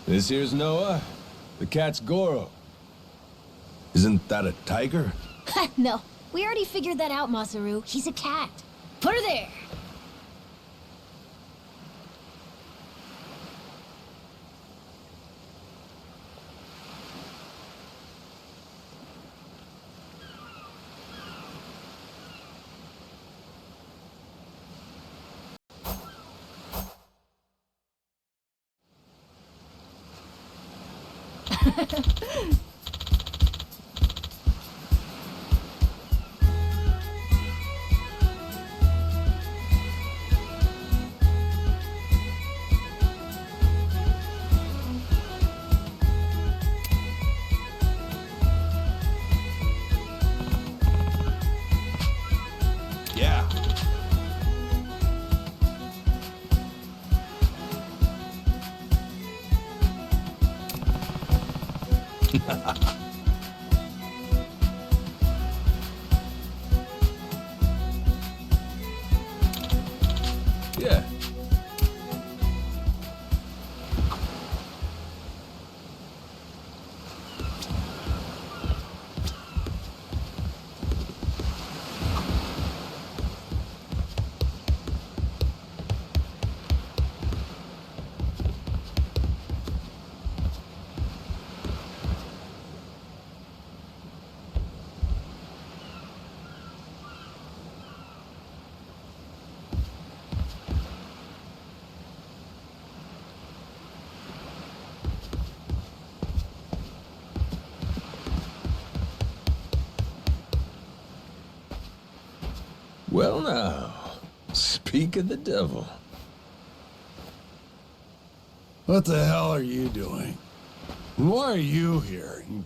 This here's Noah. The cat's Goro. Isn't that a tiger? No, we already figured that out, Masaru. He's a cat. Put her there. Yeah. Well now, speak of the devil. What the hell are you doing? Why are you here? You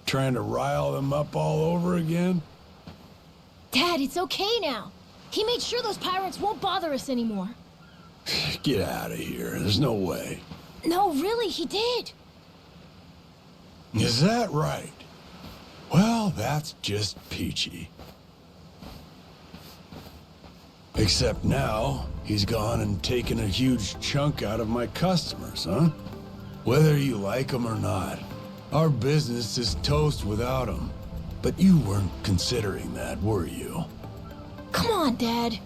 trying to rile them up all over again? Dad, it's okay now. He made sure those pirates won't bother us anymore. Get out of here. There's no way. No, really, he did. Is that right? Well, that's just peachy. Except now, he's gone and taken a huge chunk out of my customers, huh? Whether you like them or not, our business is toast without him. But you weren't considering that, were you? Come on, Dad.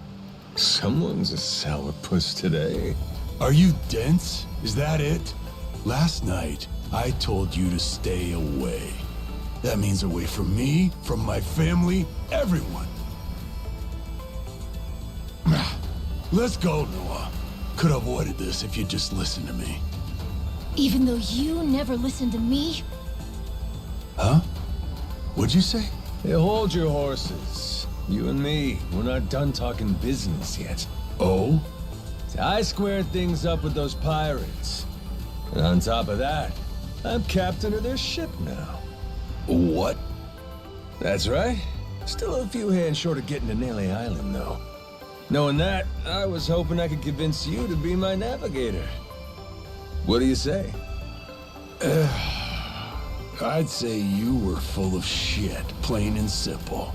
Someone's a sourpuss today. Are you dense? Is that it? Last night, I told you to stay away. That means away from me, from my family, everyone. Let's go, Noah. Could have avoided this if you'd just listened to me. Even though you never listened to me? Huh? What'd you say? Hey, hold your horses. You and me, we're not done talking business yet. Oh? See, I squared things up with those pirates. And on top of that, I'm captain of their ship now. What? That's right. Still a few hands short of getting to Nelly Island, though. Knowing that, I was hoping I could convince you to be my navigator. What do you say? I'd say you were full of shit, plain and simple.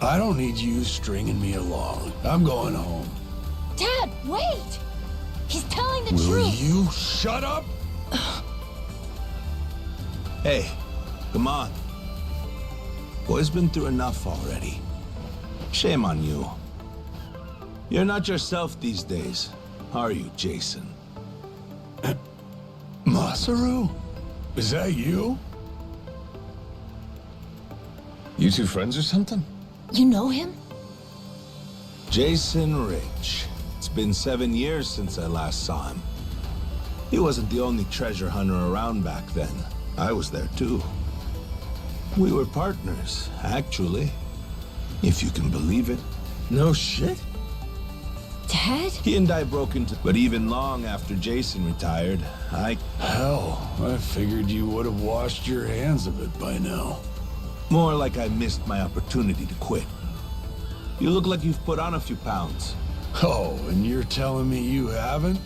I don't need you stringing me along. I'm going home. Dad, wait! He's telling the Will truth. you shut up? Hey, come on. Boy's been through enough already. Shame on you. You're not yourself these days, are you, Jason? Masaru? Is that you? You two friends or something? You know him? Jason Rich. It's been 7 years since I last saw him. He wasn't the only treasure hunter around back then. I was there too. We were partners, actually. If you can believe it. No shit? Dad? He and I broke into... But even long after Jason retired, Hell, I figured you would have washed your hands of it by now. More like I missed my opportunity to quit. You look like you've put on a few pounds. Oh, and you're telling me you haven't?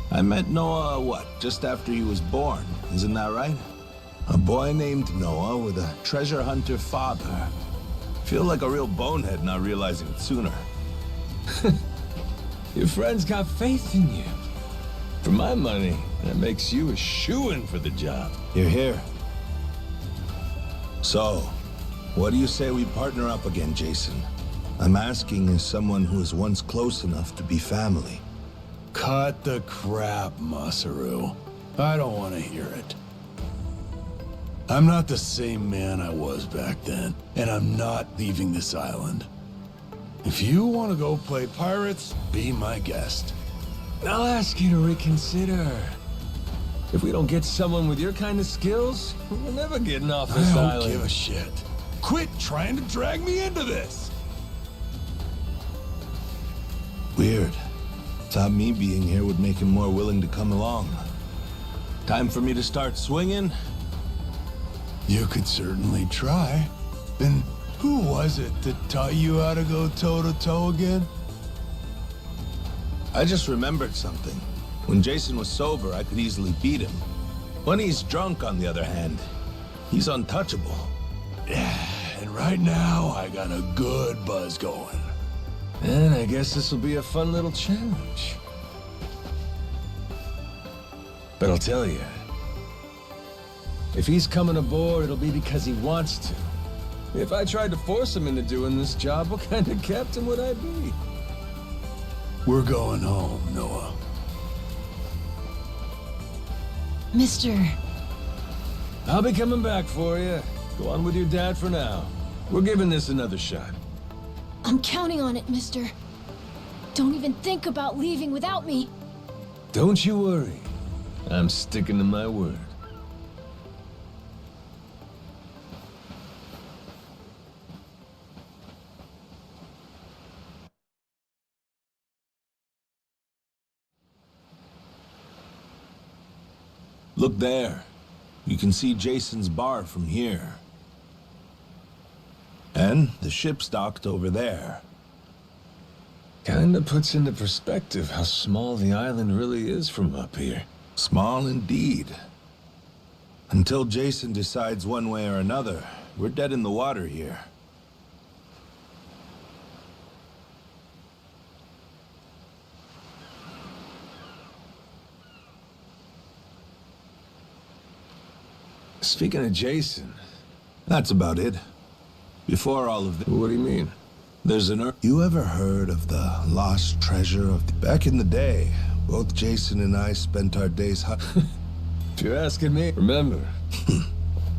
I met Noah, just after he was born, isn't that right? A boy named Noah with a treasure hunter father. Feel like a real bonehead not realizing it sooner. Your friends got faith in you. For my money, that makes you a shoo-in for the job. You're here. So, what do you say we partner up again, Jason? I'm asking as someone who was once close enough to be family. Cut the crap, Masaru. I don't want to hear it. I'm not the same man I was back then, and I'm not leaving this island. If you want to go play pirates, be my guest. I'll ask you to reconsider. If we don't get someone with your kind of skills, we're never getting off this I island. don't give a shit. Quit trying to drag me into this! Weird. Thought me being here would make him more willing to come along. Time for me to start swinging? You could certainly try. And Who was it that taught you how to go toe-to-toe again? I just remembered something. When Jason was sober, I could easily beat him. When he's drunk, on the other hand, he's untouchable. Yeah, and right now, I got a good buzz going. And I guess this will be a fun little challenge. But I'll tell you, if he's coming aboard, it'll be because he wants to. If I tried to force him into doing this job, what kind of captain would I be? We're going home, Noah. Mister, I'll be coming back for you. Go on with your dad for now. We're giving this another shot. I'm counting on it, mister. Don't even think about leaving without me. Don't you worry. I'm sticking to my word. Look there. You can see Jason's bar from here. And the ship's docked over there. Kinda puts into perspective how small the island really is from up here. Small indeed. Until Jason decides one way or another, we're dead in the water here. Speaking of Jason... That's about it. Before all of this... What do you mean? There's an... You ever heard of the lost treasure of the... Back in the day, both Jason and I spent our days... If you're asking me, remember.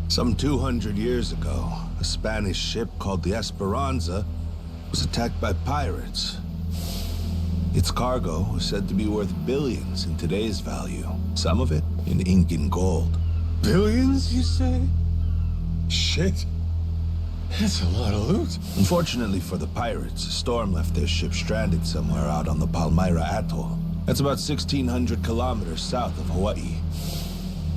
Some 200 years ago, a Spanish ship called the Esperanza was attacked by pirates. Its cargo was said to be worth billions in today's value. Some of it in ink and gold. Billions, you say? Shit. That's a lot of loot. Unfortunately for the pirates, a storm left their ship stranded somewhere out on the Palmyra Atoll. That's about 1,600 kilometers south of Hawaii.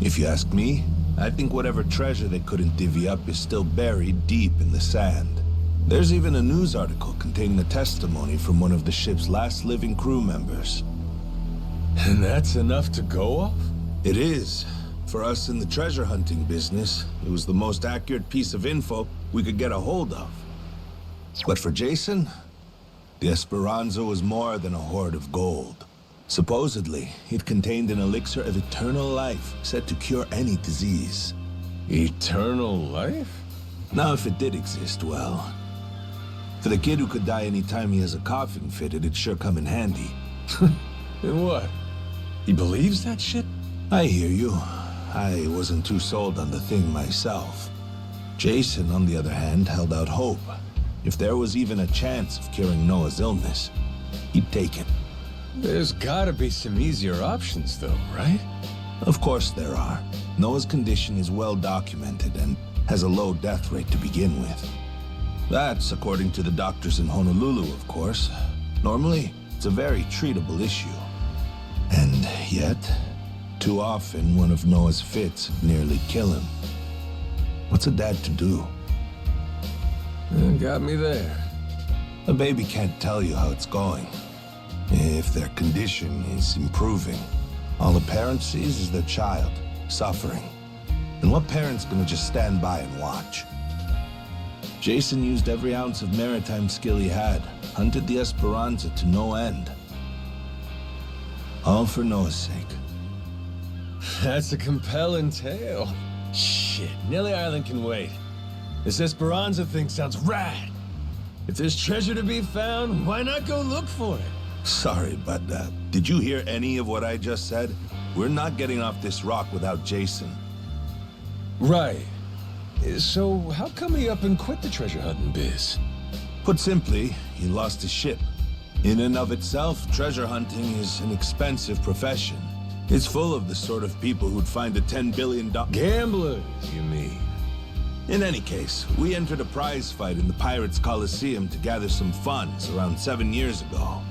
If you ask me, I think whatever treasure they couldn't divvy up is still buried deep in the sand. There's even a news article containing a testimony from one of the ship's last living crew members. And that's enough to go off? It is. For us in the treasure hunting business, it was the most accurate piece of info we could get a hold of. But for Jason, the Esperanza was more than a hoard of gold. Supposedly, it contained an elixir of eternal life, said to cure any disease. Eternal life? Now, if it did exist, well... For the kid who could die any time he has a coffin fitted, it'd sure come in handy. And what? He believes that shit? I hear you. I wasn't too sold on the thing myself. Jason, on the other hand, held out hope. If there was even a chance of curing Noah's illness, he'd take it. There's gotta be some easier options, though, right? Of course there are. Noah's condition is well documented and has a low death rate to begin with. That's according to the doctors in Honolulu, of course. Normally, it's a very treatable issue. And yet... too often, one of Noah's fits nearly kill him. What's a dad to do? Got me there. A baby can't tell you how it's going. If their condition is improving, all a parent sees is their child suffering. And what parent's gonna just stand by and watch? Jason used every ounce of maritime skill he had, hunted the Esperanza to no end. All for Noah's sake. That's a compelling tale. Shit, Nelly Island can wait. This Esperanza thing sounds rad. If there's treasure to be found, why not go look for it? Sorry, but did you hear any of what I just said? We're not getting off this rock without Jason. Right. So how come he up and quit the treasure hunting biz? Put simply, he lost his ship. In and of itself, treasure hunting is an expensive profession. It's full of the sort of people who'd find a $10 billion... Gamblers, you mean? In any case, we entered a prize fight in the Pirates Coliseum to gather some funds around 7 years ago.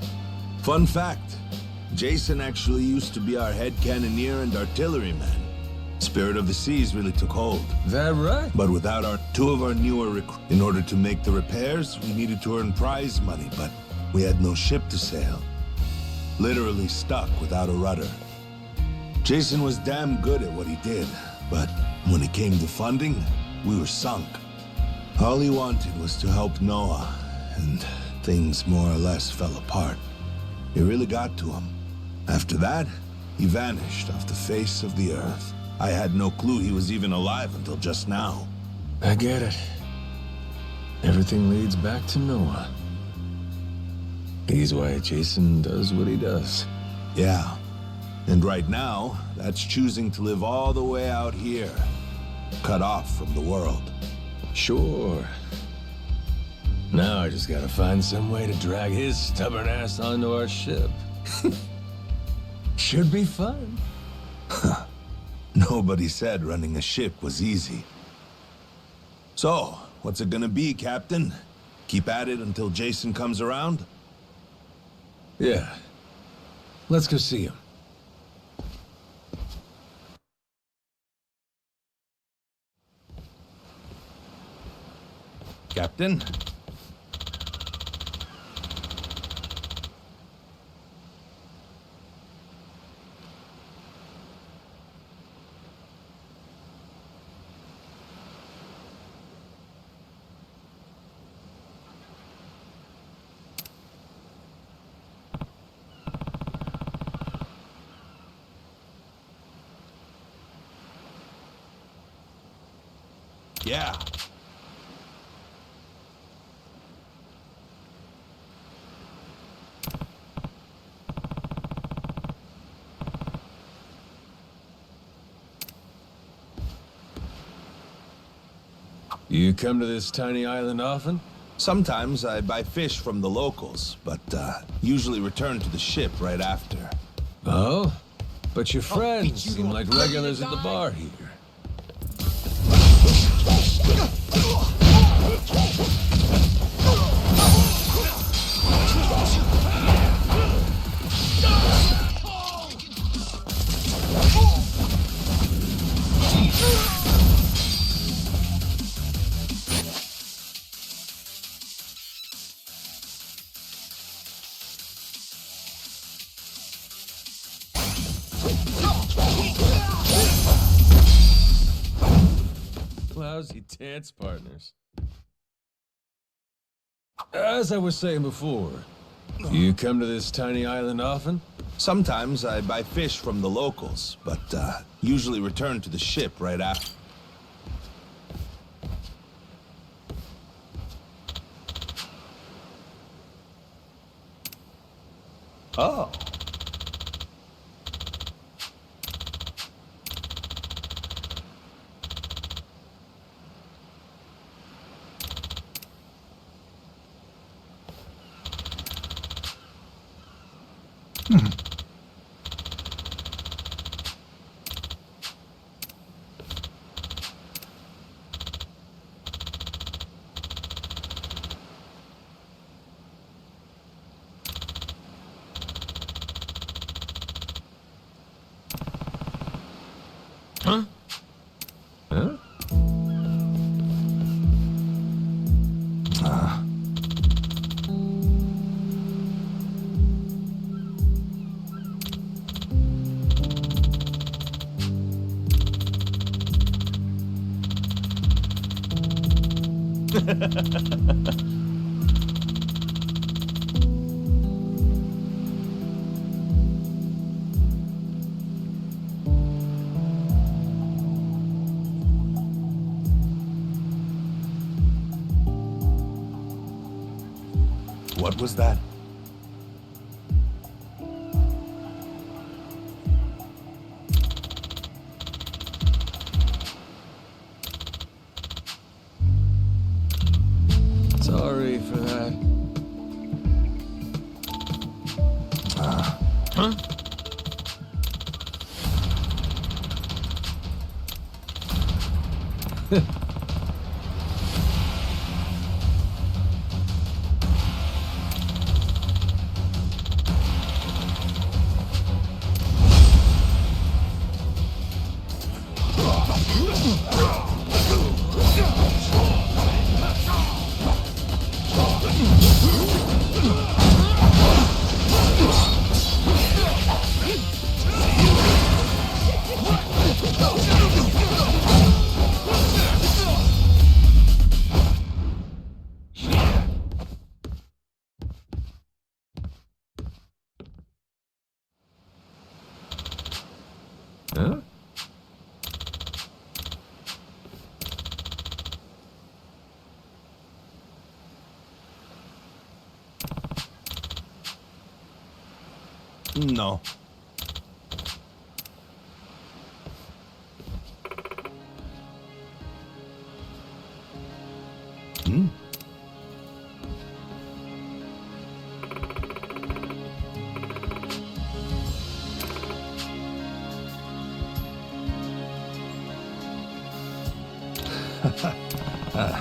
Fun fact, Jason actually used to be our head cannoneer and artilleryman. Spirit of the Seas really took hold. That right? But without two of our newer in order to make the repairs, we needed to earn prize money, but we had no ship to sail. Literally stuck without a rudder. Jason was damn good at what he did, but when it came to funding, we were sunk. All he wanted was to help Noah, and things more or less fell apart. It really got to him. After that, he vanished off the face of the earth. I had no clue he was even alive until just now. I get it. Everything leads back to Noah. He's why Jason does what he does. Yeah. And right now, that's choosing to live all the way out here, cut off from the world. Sure. Now I just gotta find some way to drag his stubborn ass onto our ship. Should be fun. Nobody said running a ship was easy. So, what's it gonna be, Captain? Keep at it until Jason comes around? Yeah. Let's go see him. Captain? Yeah. You come to this tiny island often? Sometimes I buy fish from the locals, but usually return to the ship right after. Oh? But your friends seem like regulars at the bar here. Lousy dance partners. As I was saying before, you come to this tiny island often? Sometimes I buy fish from the locals, but usually return to the ship right after. Oh. Huh? Huh? What was that? Sorry for that. Huh? Huh? No. Hmm? Huh?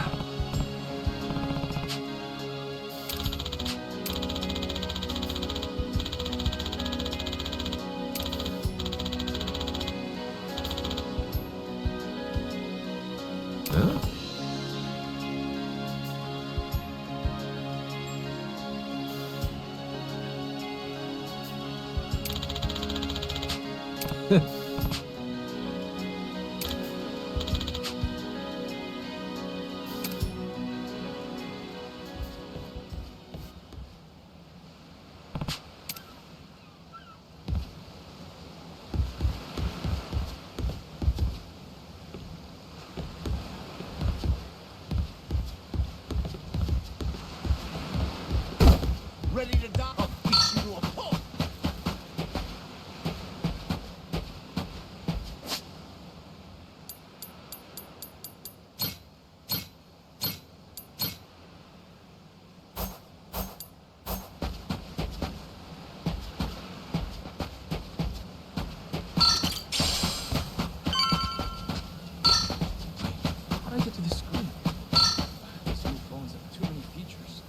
Ready to die? I'll beat you to a pulp. How do I get to the screen? These new phones have too many features.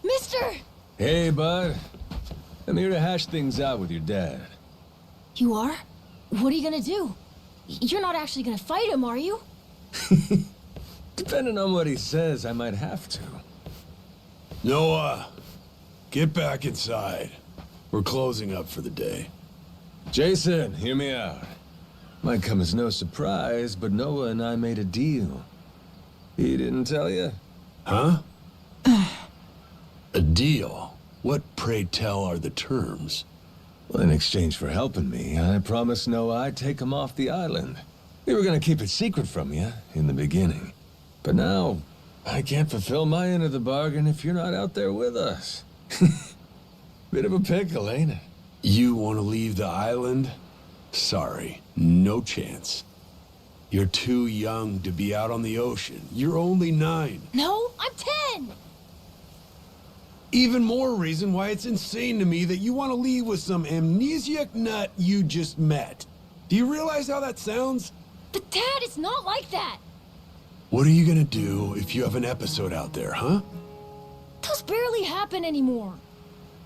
Mister! Hey, bud. I'm here to hash things out with your dad. You are? What are you gonna do? You're not actually gonna fight him, are you? Depending on what he says, I might have to. Noah, get back inside. We're closing up for the day. Jason, hear me out. Might come as no surprise, but Noah and I made a deal. He didn't tell you? Huh? A deal? What, pray tell, are the terms? Well, in exchange for helping me, I promised Noah I'd take him off the island. We were gonna keep it secret from you in the beginning. But now, I can't fulfill my end of the bargain if you're not out there with us. Bit of a pickle, ain't it? You want to leave the island? Sorry, no chance. You're too young to be out on the ocean. You're only 9. No, I'm 10! Even more reason why it's insane to me that you want to leave with some amnesiac nut you just met. Do you realize how that sounds? But Dad, it's not like that! What are you gonna do if you have an episode out there, huh? Those barely happen anymore.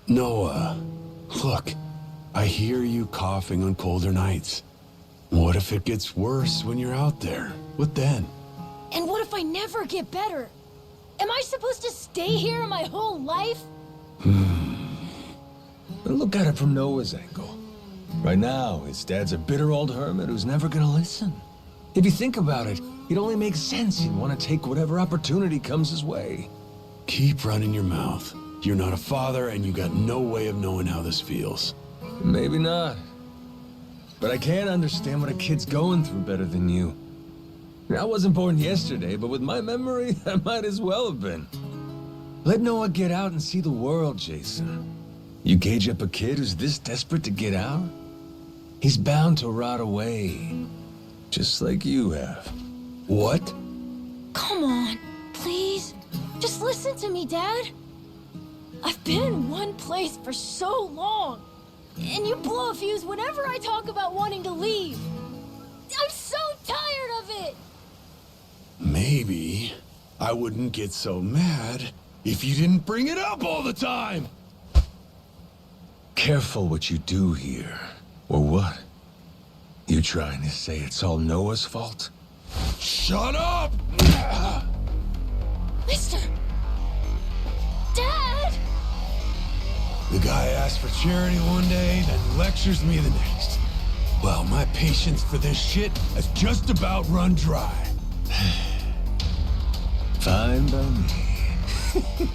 Noah, look, I hear you coughing on colder nights. What if it gets worse when you're out there? What then? And what if I never get better? Am I supposed to stay here my whole life? But look at it from Noah's angle. Right now, his dad's a bitter old hermit who's never gonna listen. If you think about it, it only makes sense he'd want to take whatever opportunity comes his way. Keep running your mouth. You're not a father, and you got no way of knowing how this feels. Maybe not. But I can't understand what a kid's going through better than you. I wasn't born yesterday, but with my memory, I might as well have been. Let Noah get out and see the world, Jason. You cage up a kid who's this desperate to get out? He's bound to rot away. Just like you have. What? Come on, please. Just listen to me, Dad. I've been in one place for so long, and you blow a fuse whenever I talk about wanting to leave. I'm so tired of it! Maybe I wouldn't get so mad if you didn't bring it up all the time! Careful what you do here. Or what? You trying to say it's all Noah's fault? Shut up! Mister! Dad! The guy asked for charity one day, then lectures me the next. Well, my patience for this shit has just about run dry. Fine by me.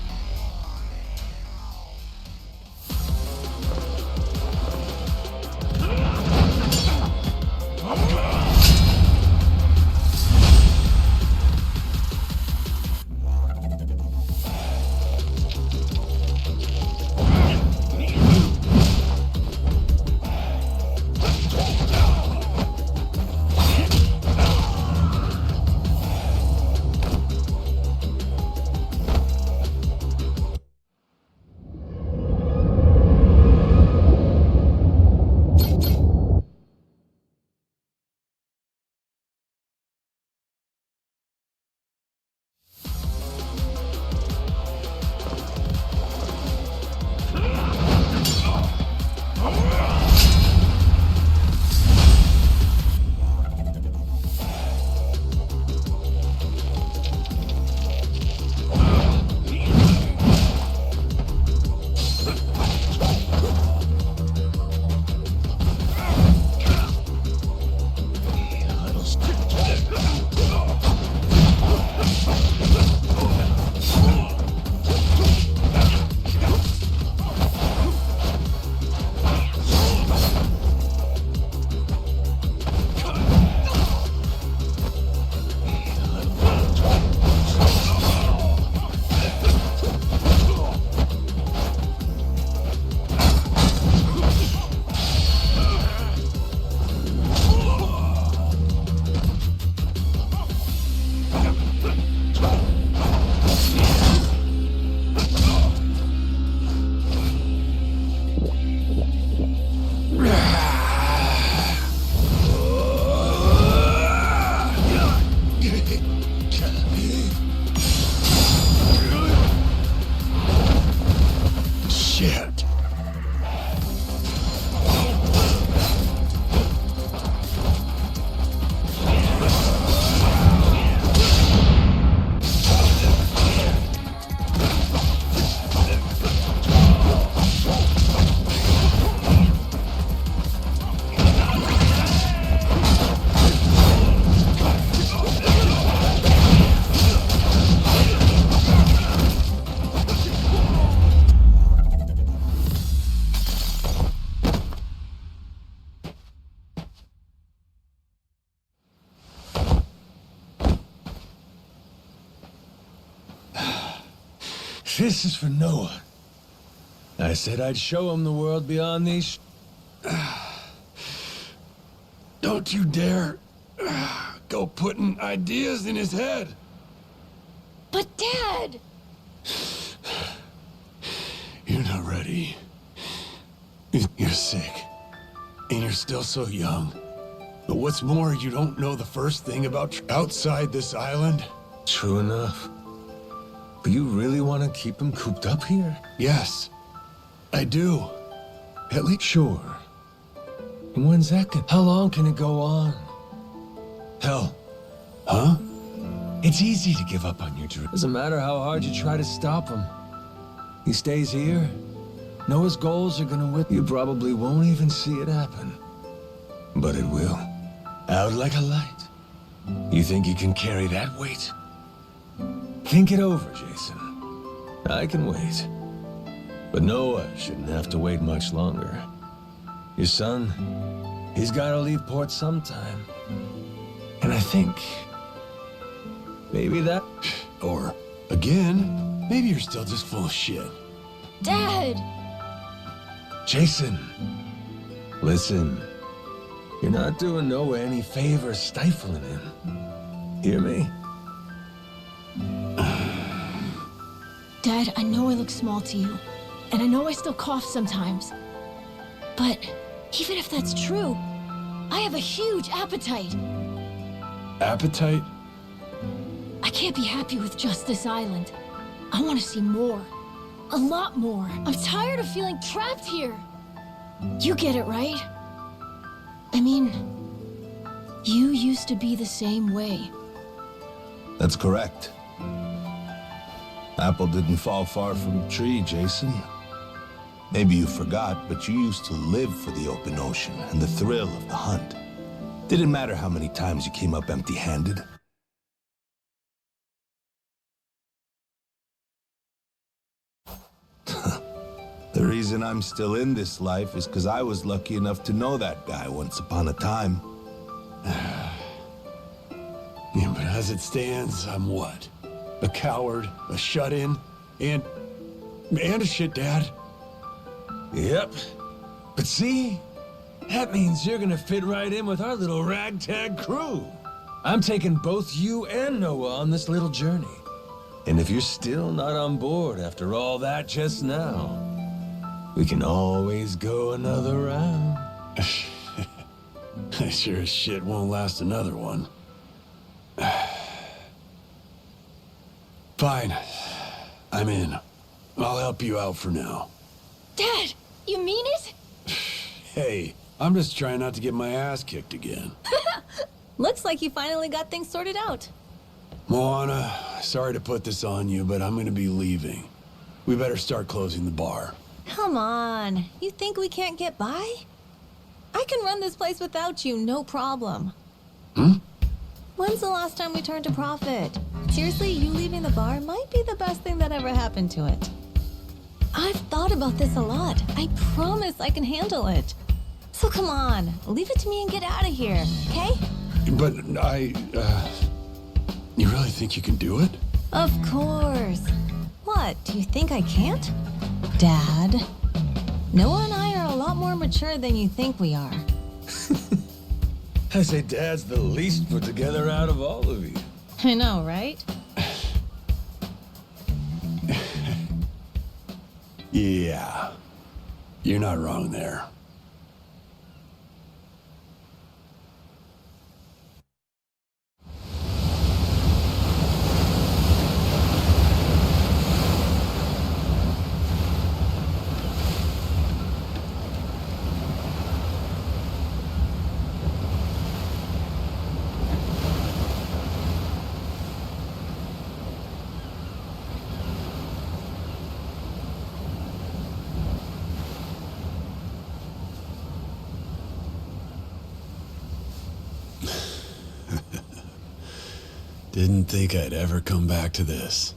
This is for Noah. I said I'd show him the world beyond these... Don't you dare go putting ideas in his head. But Dad! You're not ready. You're sick. And you're still so young. But what's more, you don't know the first thing about outside this island. True enough. But you really want to keep him cooped up here? Yes, I do. At least... Sure. And when's that gonna... How long can it go on? Hell. Huh? It's easy to give up on your dream. Doesn't matter how hard you try to stop him. He stays here. Noah's goals are gonna whip. You probably won't even see it happen. But it will. Out like a light. You think you can carry that weight? Think it over, Jason. I can wait. But Noah shouldn't have to wait much longer. Your son, he's gotta leave port sometime. And I think... maybe that... Or, again, maybe you're still just full of shit. Dad! Jason, listen. You're not doing Noah any favors stifling him. Hear me? Dad, I know I look small to you, and I know I still cough sometimes. But even if that's true, I have a huge appetite. Appetite? I can't be happy with just this island. I want to see more. A lot more. I'm tired of feeling trapped here. You get it, right? I mean, you used to be the same way. That's correct. Apple didn't fall far from the tree, Jason. Maybe you forgot, but you used to live for the open ocean and the thrill of the hunt. Didn't matter how many times you came up empty-handed. The reason I'm still in this life is because I was lucky enough to know that guy once upon a time. Yeah, but as it stands, I'm what? A coward, a shut-in, and a shit dad. Yep. But see, that means you're gonna fit right in with our little ragtag crew. I'm taking both you and Noah on this little journey. And if you're still not on board after all that just now, we can always go another round. I sure as shit won't last another one. Fine. I'm in. I'll help you out for now. Dad, you mean it? Hey, I'm just trying not to get my ass kicked again. Looks like you finally got things sorted out. Moana, sorry to put this on you, but I'm gonna be leaving. We better start closing the bar. Come on. You think we can't get by? I can run this place without you, no problem. When's the last time we turned a profit? Seriously, you leaving the bar might be the best thing that ever happened to it. I've thought about this a lot. I promise I can handle it. So come on, leave it to me and get out of here, okay? But you really think you can do it? Of course. What, do you think I can't? Dad, Noah and I are a lot more mature than you think we are. I say Dad's the least put together out of all of you. I know, right? Yeah. You're not wrong there. Didn't think I'd ever come back to this.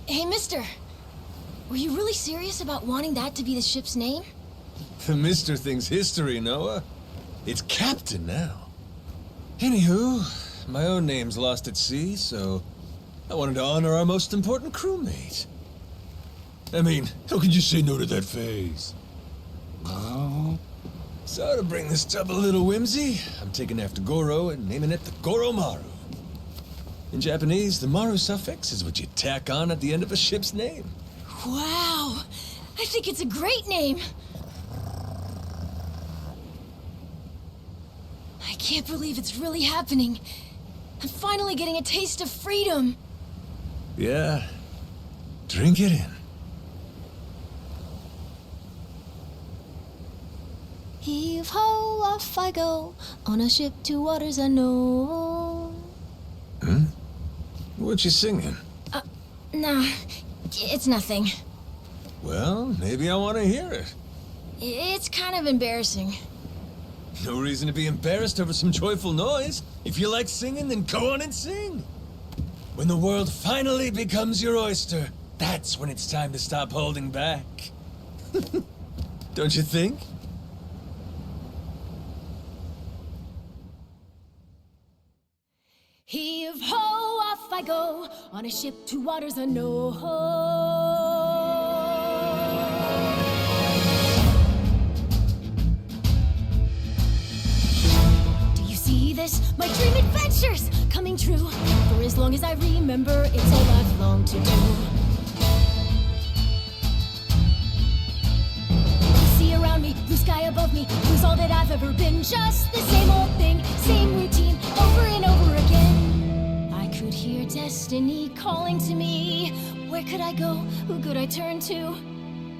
Hey, mister. Were you really serious about wanting that to be the ship's name? The Mr. thing's history, Noah. It's Captain now. Anywho, my own name's lost at sea, so I wanted to honor our most important crewmate. I mean, how could you say no to that face? Oh. So to bring this up a little whimsy, I'm taking after Goro and naming it the Goromaru. In Japanese, the Maru suffix is what you tack on at the end of a ship's name. Wow! I think it's a great name! I can't believe it's really happening. I'm finally getting a taste of freedom. Yeah. Drink it in. Heave ho, off I go, on a ship to waters unknown. Hmm? What you singing? Nah, it's nothing. Well, maybe I want to hear it. It's kind of embarrassing. No reason to be embarrassed over some joyful noise. If you like singing, then go on and sing. When the world finally becomes your oyster, that's when it's time to stop holding back. Don't you think? Heave ho, off I go, on a ship to waters unknown. Do you see this? My dream adventures coming true. For as long as I remember, it's all I've longed to do. Sea around me, blue sky above me, who's all that I've ever been. Just the same old thing, same routine, over and over again. I could hear destiny calling to me. Where could I go? Who could I turn to?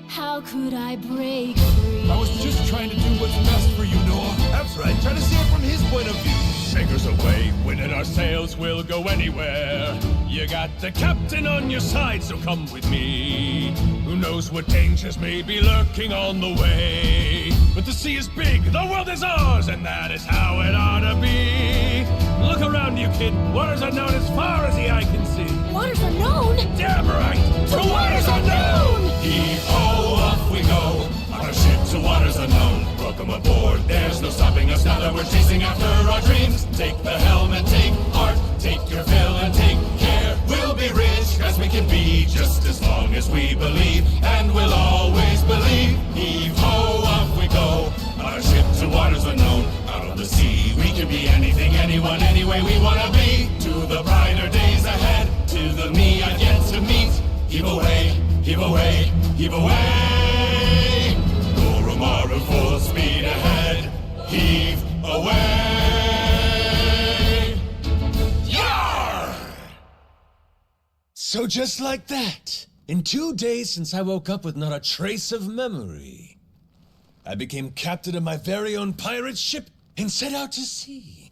How could I break free? I was just trying to do what's best for you, Noah. That's right, try to see it from his point of view. shakers away. Winning our sales will go anywhere. You got the captain on your side, so come with me. Who knows what dangers may be lurking on the way. But the sea is big, the world is ours, and that is how it ought to be. Look around you, kid. Waters unknown as far as the eye can see. Waters unknown? Damn right! To waters unknown! Heave-ho, off we go. On our ship to waters unknown. Welcome aboard, there's no stopping us now that we're chasing after our dreams. Take the helm and take heart. Take your fill and take care. We'll be rich as we can be, just as long as we believe. And we'll always believe. Heave-ho, off we go. On our ship to waters unknown. Out on the sea, we can be anything, anyone, any way we wanna be. To the brighter days ahead, to the me I've yet to meet. Heave away, heave away, heave away. Goromaru full speed ahead. Heave away. Yar! So just like that, in 2 days since I woke up with not a trace of memory, I became captain of my very own pirate ship and set out to sea.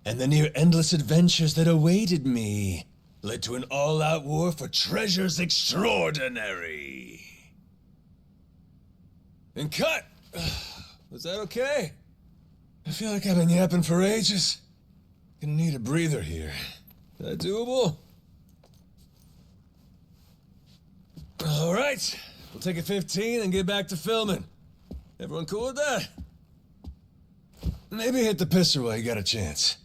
And the near-endless adventures that awaited me led to an all-out war for treasures extraordinary. And cut! Was that okay? I feel like I've been yapping for ages. Gonna need a breather here. Is that doable? All right, we'll take a 15 and get back to filming. Everyone cool with that? Maybe hit the pisser while you got a chance.